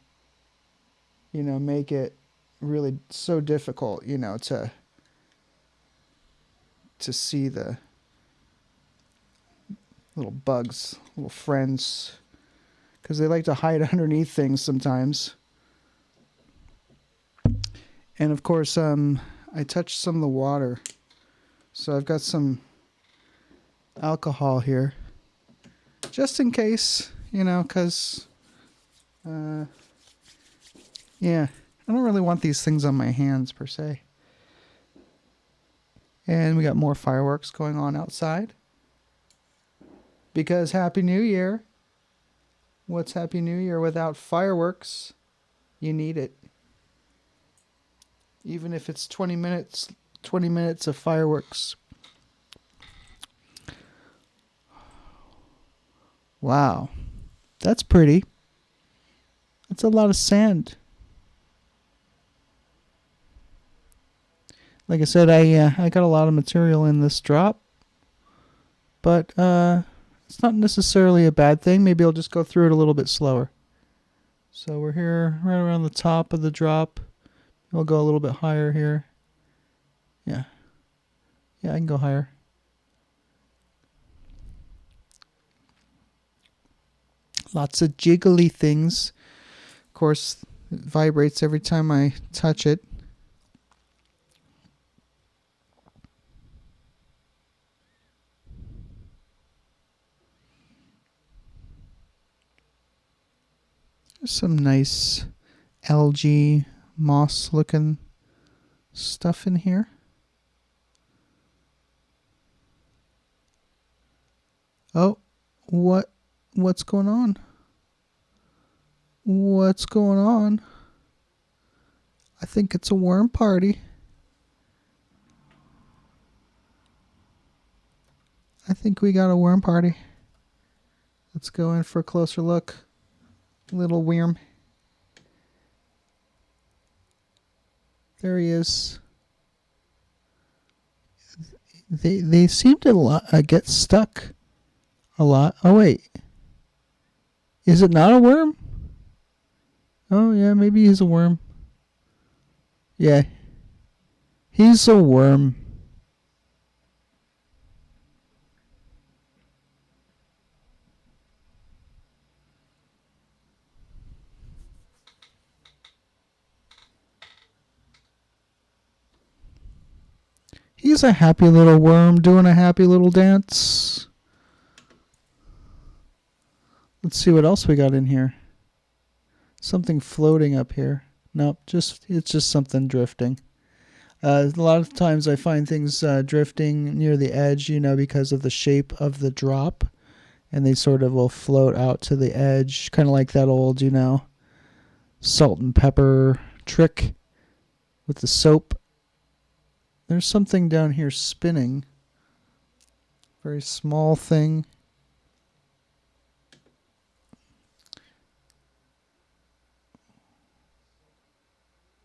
make it really so difficult, to see the little bugs, little friends, because they like to hide underneath things sometimes. And of course, I touched some of the water, so I've got some alcohol here, just in case, because, yeah, I don't really want these things on my hands per se. And we got more fireworks going on outside. Because Happy New Year. What's Happy New Year without fireworks? You need it. Even if it's 20 minutes of fireworks. Wow. That's pretty. That's a lot of sand. Like I said, I got a lot of material in this drop. But it's not necessarily a bad thing. Maybe I'll just go through it a little bit slower. So we're here right around the top of the drop. We'll go a little bit higher here. Yeah. Yeah, I can go higher. Lots of jiggly things. Of course, it vibrates every time I touch it. There's some nice algae, moss looking stuff in here. Oh, what's going on? What's going on? I think it's a worm party. I think we got a worm party. Let's go in for a closer look. Little worm. There he is. They seem to get stuck a lot. Oh wait, is it not a worm? Oh yeah, maybe he's a worm. Yeah, he's a worm. He's a happy little worm doing a happy little dance. Let's see what else we got in here. Something floating up here. Nope, it's just something drifting. A lot of times I find things drifting near the edge, because of the shape of the drop. And they sort of will float out to the edge, kind of like that old, salt and pepper trick with the soap. There's something down here spinning. Very small thing.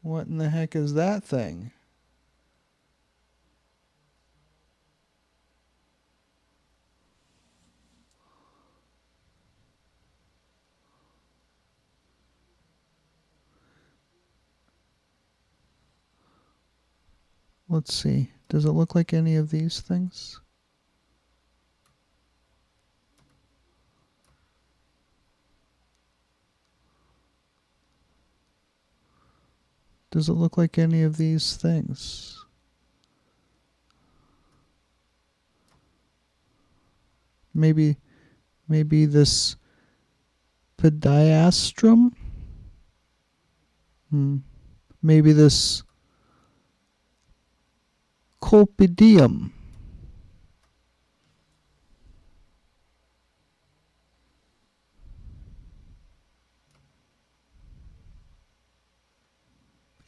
What in the heck is that thing? Let's see. Does it look like any of these things? Does it look like any of these things? Maybe this podiastrum. Maybe this colpidium.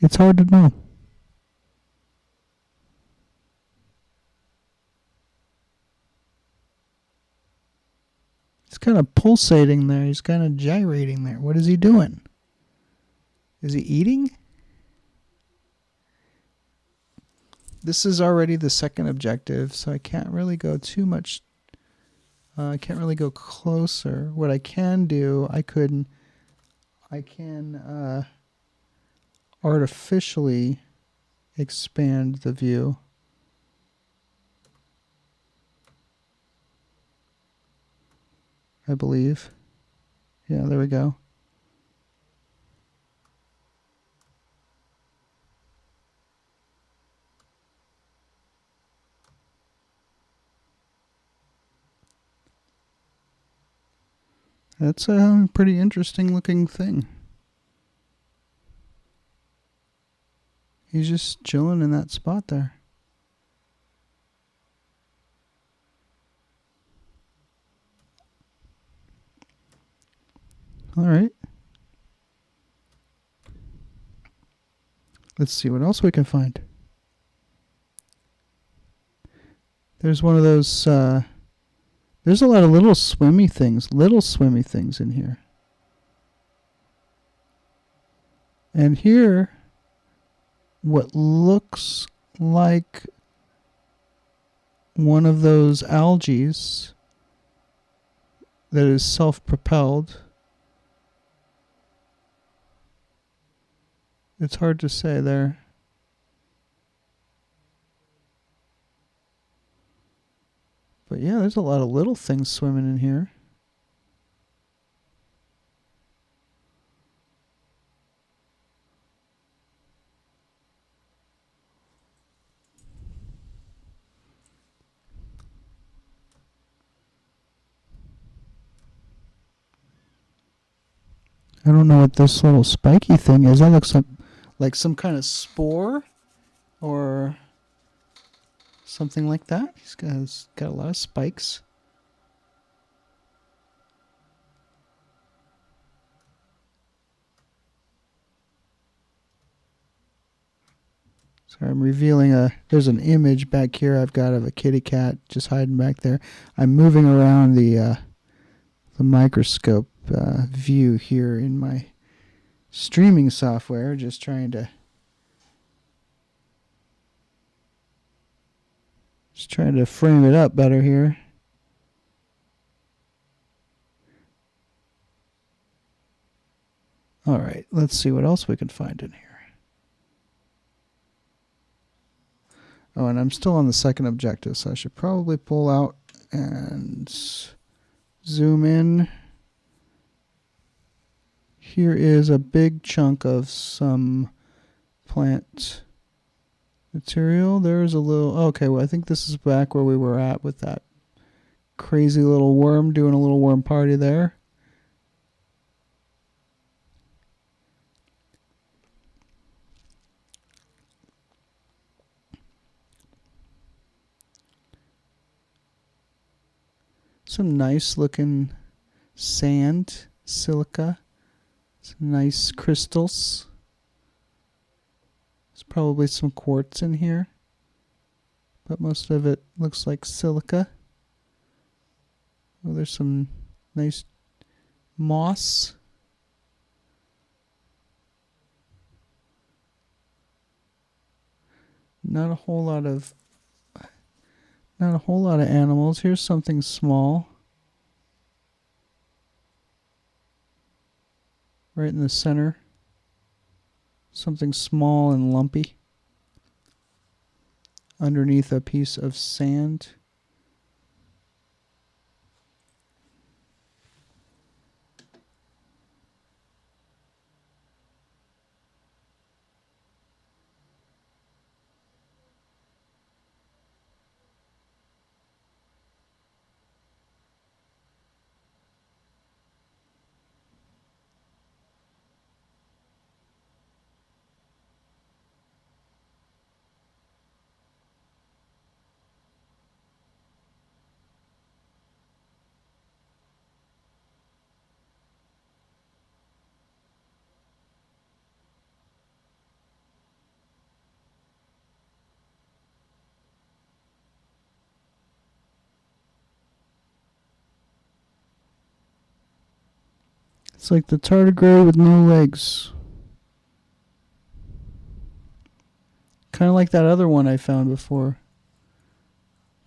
It's hard to know. He's kind of pulsating there. He's kind of gyrating there. What is he doing? Is he eating? This is already the second objective, so I can't really go too much. I can't really go closer. What I can do, I can artificially expand the view. I believe. Yeah, there we go. That's a pretty interesting looking thing. He's just chilling in that spot there. All right. Let's see what else we can find. There's one of those, there's a lot of little swimmy things in here. And here, what looks like one of those algae that is self-propelled. It's hard to say there. But yeah, there's a lot of little things swimming in here. I don't know what this little spiky thing is. That looks like some kind of spore or something like that. He's got a lot of spikes. Sorry, I'm revealing there's an image back here I've got of a kitty cat just hiding back there. I'm moving around the microscope view here in my streaming software, just trying to frame it up better here. All right, let's see what else we can find in here. Oh, and I'm still on the second objective, so I should probably pull out and zoom in. Here is a big chunk of some plant material. There's a little... Okay, well, I think this is back where we were at with that crazy little worm doing a little worm party there. Some nice looking sand, silica, some nice crystals. There's probably some quartz in here, but most of it looks like silica. Oh, there's some nice moss. Not a whole lot of animals. Here's something small. Right in the center. Something small and lumpy. Underneath a piece of sand. It's like the tardigrade with no legs. Kind of like that other one I found before.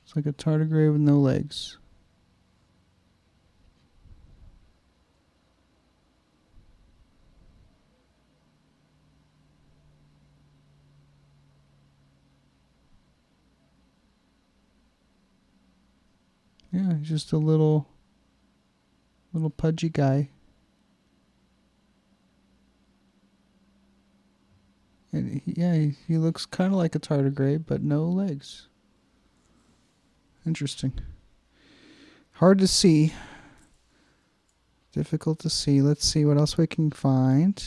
It's like a tardigrade with no legs. Yeah, he's just a little pudgy guy. And he looks kind of like a tardigrade, but no legs. Interesting. Hard to see. Difficult to see. Let's see what else we can find.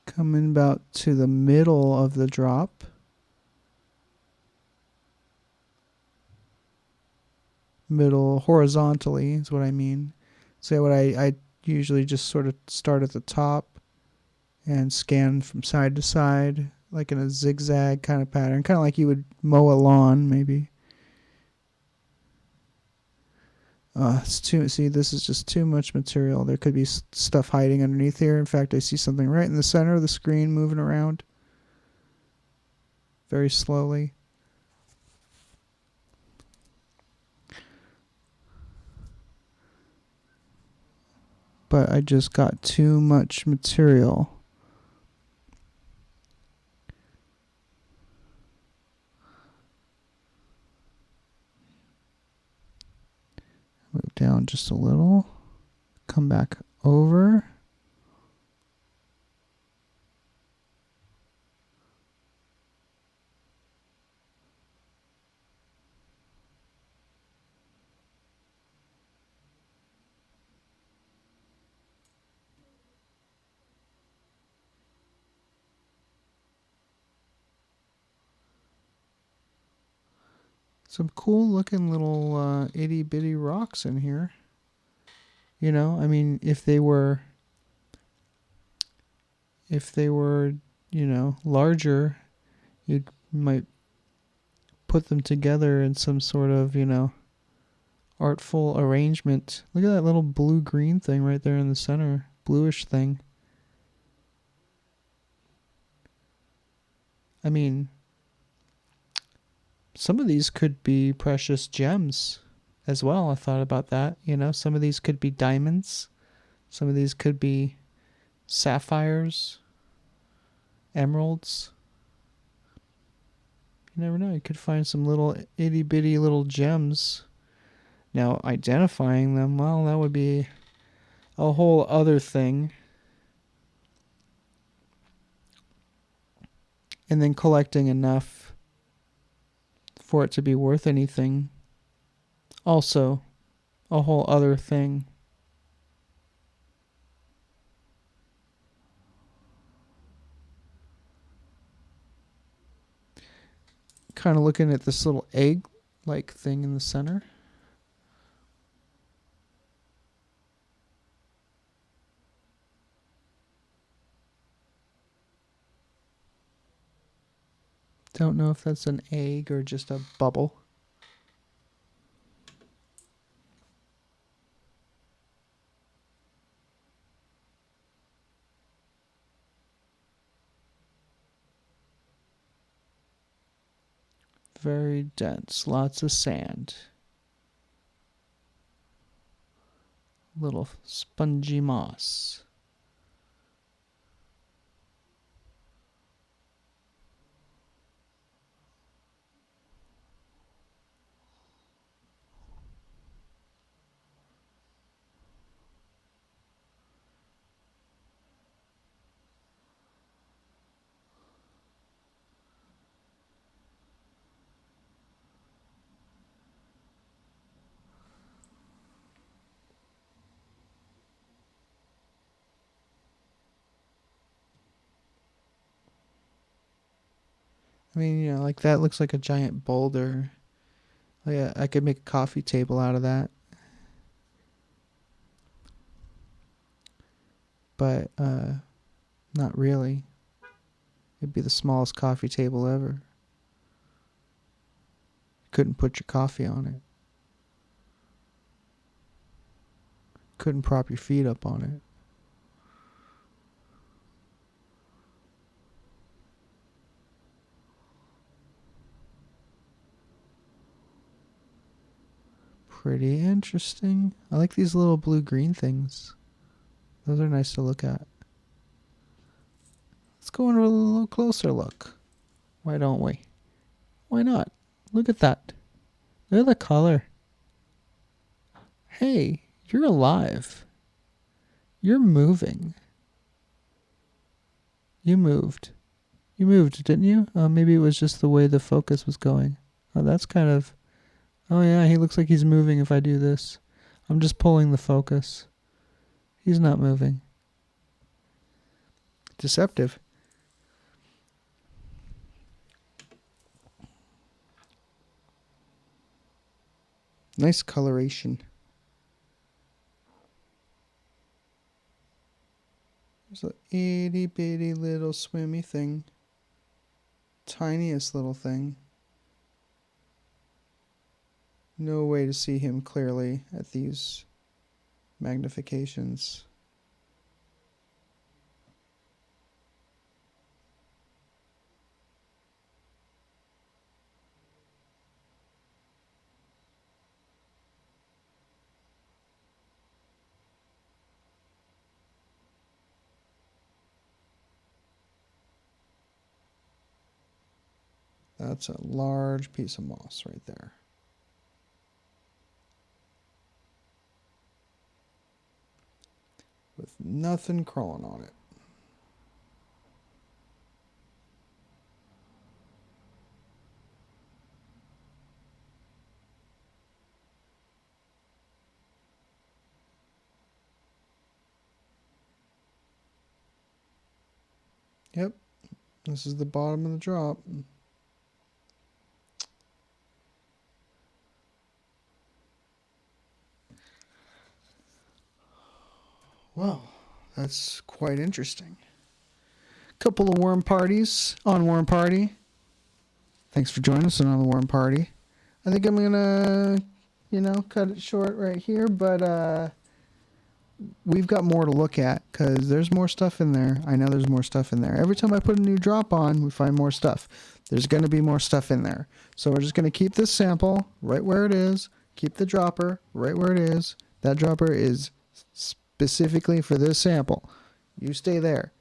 Coming about to the middle of the drop. Middle horizontally is what I mean. So what I usually just sort of start at the top and scan from side to side, like in a zigzag kind of pattern, kind of like you would mow a lawn, maybe. It's too. See, this is just too much material. There could be stuff hiding underneath here. In fact, I see something right in the center of the screen moving around very slowly. But I just got too much material. Move down just a little. Come back over. Some cool looking little itty bitty rocks in here. You know, I mean, if they were, larger, you might put them together in some sort of, artful arrangement. Look at that little blue-green thing right there in the center. Bluish thing. I mean, some of these could be precious gems as well. I thought about that. Some of these could be diamonds. Some of these could be sapphires, emeralds. You never know. You could find some little itty bitty little gems. Now, identifying them, well, that would be a whole other thing. And then collecting enough for it to be worth anything, also a whole other thing. Kind of looking at this little egg-like thing in the center. Don't know if that's an egg or just a bubble. Very dense, lots of sand. Little spongy moss. I mean, like that looks like a giant boulder. Like I could make a coffee table out of that. But not really. It'd be the smallest coffee table ever. Couldn't put your coffee on it. Couldn't prop your feet up on it. Pretty interesting. I like these little blue-green things. Those are nice to look at. Let's go into a little closer look. Why don't we? Why not? Look at that. Look at the color. Hey, you're alive. You're moving. You moved. You moved, didn't you? Maybe it was just the way the focus was going. Oh, that's kind of... Oh yeah, he looks like he's moving if I do this. I'm just pulling the focus. He's not moving. Deceptive. Nice coloration. There's a itty bitty little swimmy thing. Tiniest little thing. No way to see him clearly at these magnifications. That's a large piece of moss right there. With nothing crawling on it. Yep, this is the bottom of the drop. Well, that's quite interesting. Couple of worm parties on Worm Party. Thanks for joining us on the Worm Party. I think I'm gonna, cut it short right here, but we've got more to look at because there's more stuff in there. I know there's more stuff in there. Every time I put a new drop on, we find more stuff. There's going to be more stuff in there. So we're just going to keep this sample right where it is. Keep the dropper right where it is. That dropper is specifically for this sample. You stay there.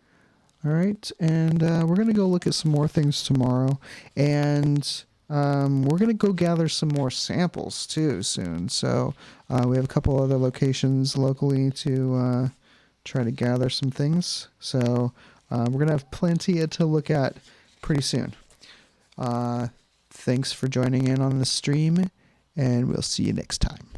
All right. And we're going to go look at some more things tomorrow. And we're going to go gather some more samples too soon. So we have a couple other locations locally to try to gather some things. So we're going to have plenty to look at pretty soon. Thanks for joining in on the stream, and we'll see you next time.